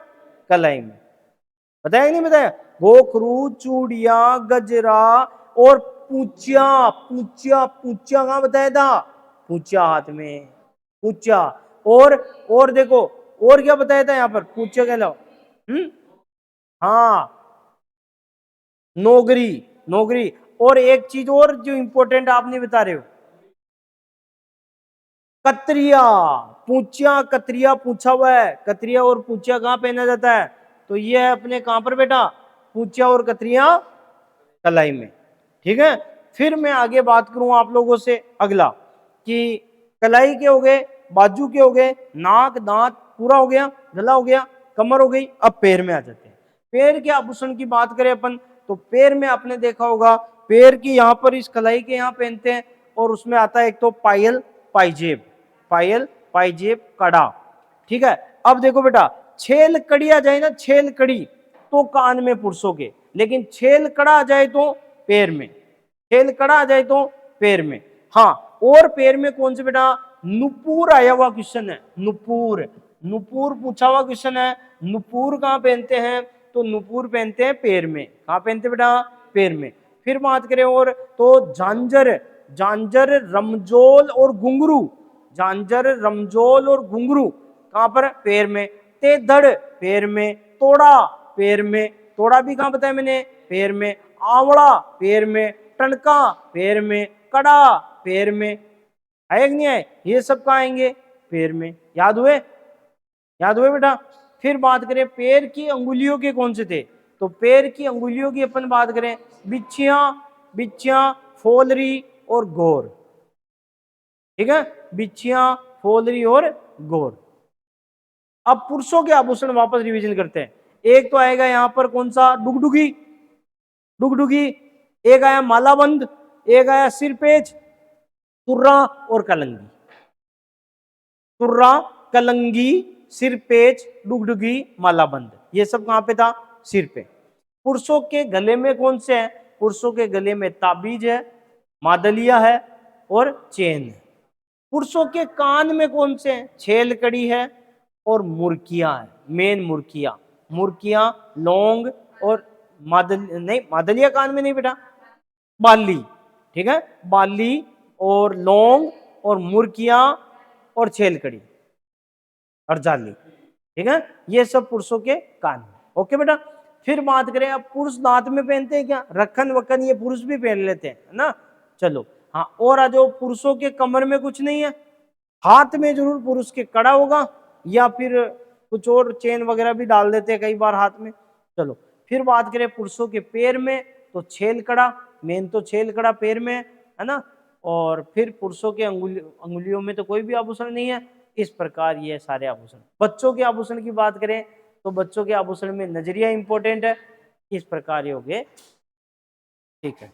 कलाई में, बताया नहीं बताया, गोखरू, चूड़िया, गजरा, और पूछिया, पूछिया, पूछिया कहां बताया था, पूछिया हाथ में, पूछिया, और देखो और क्या बताया था यहां पर, पूछिया कह लो, हाँ नौगरी, नौगरी, और एक चीज और जो इंपॉर्टेंट आप नहीं बता रहे हो, कतरिया, पूछिया, कतरिया पूछा हुआ है, कतरिया और पूछिया कहां पहना जाता है, तो ये है अपने कहां पर बेटा, पूछिया और कतरिया कलाई में, ठीक है। फिर मैं आगे बात करूं आप लोगों से अगला, कि कलाई के हो गए, बाजू के हो गए, नाक, दांत पूरा हो गया, गला हो गया, कमर हो गई, अब पैर में आ जाते हैं। पैर के आभूषण की बात करें अपन, तो पैर में आपने देखा होगा, पैर की यहां पर इस कलाई के यहां पहनते हैं, और उसमें आता है एक तो पायल, पाइजेब, पायल, पाइजेब, कड़ा, ठीक है। अब देखो बेटा, छेल कड़ी आ जाए ना, छेल कड़ी तो कान में पुरुषों के, लेकिन छेल कड़ा आ जाए तो पैर में, छेल कड़ा आ जाए तो पैर में, हाँ। और पैर में कौन से बेटा, नुपुर आया हुआ क्वेश्चन है, नुपुर, नुपुर पूछा हुआ क्वेश्चन है, नुपुर कहां पहनते हैं, तो नुपुर पहनते हैं पैर में, कहां पहनते बेटा, पैर में। फिर बात करें और तो झांझर, झांझर, रमजोल और घुंघरू, झांझर, रमजोल और घुंघरू कहां पर, पैर में। तेधड़ पैर में, तोड़ा पैर में, तोड़ा भी कहां बताया मैंने, पैर में। आंवला पैर में, टणका पैर में, कड़ा पैर में, आए कि नहीं आए, ये सब कहां आएंगे, पैर में। याद हुए, याद हुए बेटा। फिर बात करें पैर की अंगुलियों के कौन से थे, तो पैर की अंगुलियों की अपन बात करें, बिच्छियां, बिच्छियां, फोलरी और गोर, ठीक है, बिच्छियां, फोलरी और गोर। अब पुरुषों के आभूषण वापस रिवीजन करते हैं। एक तो आएगा यहां पर कौन सा, डुगडुगी, डुगडुगी, एक आया मालाबंद, एक आया सिरपेच, तुर्रा और कलंगी, तुर्रा, कलंगी, सिर पेच डुगडुगी मालाबंद, ये सब कहाँ पे था? सिर पे। पुरुषों के गले में कौन से हैं? पुरुषों के गले में ताबीज है, मादलिया है और चेन है। पुरुषों के कान में कौन से हैं? छेल कड़ी है और मुर्कियां है, मेन मुर्कियां। मुर्कियां, लौंग और नहीं, मादलिया कान में नहीं बेटा, बाली, ठीक है, बाली और लौंग और मुर्कियां और छेल कड़ी और जाली, ठीक है, ये सब पुरुषों के कान में। ओके बेटा। फिर बात करें, अब पुरुष दांत में पहनते हैं क्या? रखन वक्कन ये पुरुष भी पहन लेते हैं, है ना। चलो हाँ, और आ जाओ, पुरुषों के कमर में कुछ नहीं है, हाथ में जरूर पुरुष के कड़ा होगा या फिर कुछ और चेन वगैरह भी डाल देते हैं कई बार हाथ में। चलो फिर बात करें पुरुषों के पैर में, तो छेल कड़ा, मेन तो छेल कड़ा पैर में है ना। और फिर पुरुषों के अंगुलियों में तो कोई भी आभूषण नहीं है। इस प्रकार ये सारे आभूषण। बच्चों के आभूषण की बात करें तो बच्चों के आभूषण में नजरिया इंपॉर्टेंट है। इस प्रकार ये हो गए, ठीक है।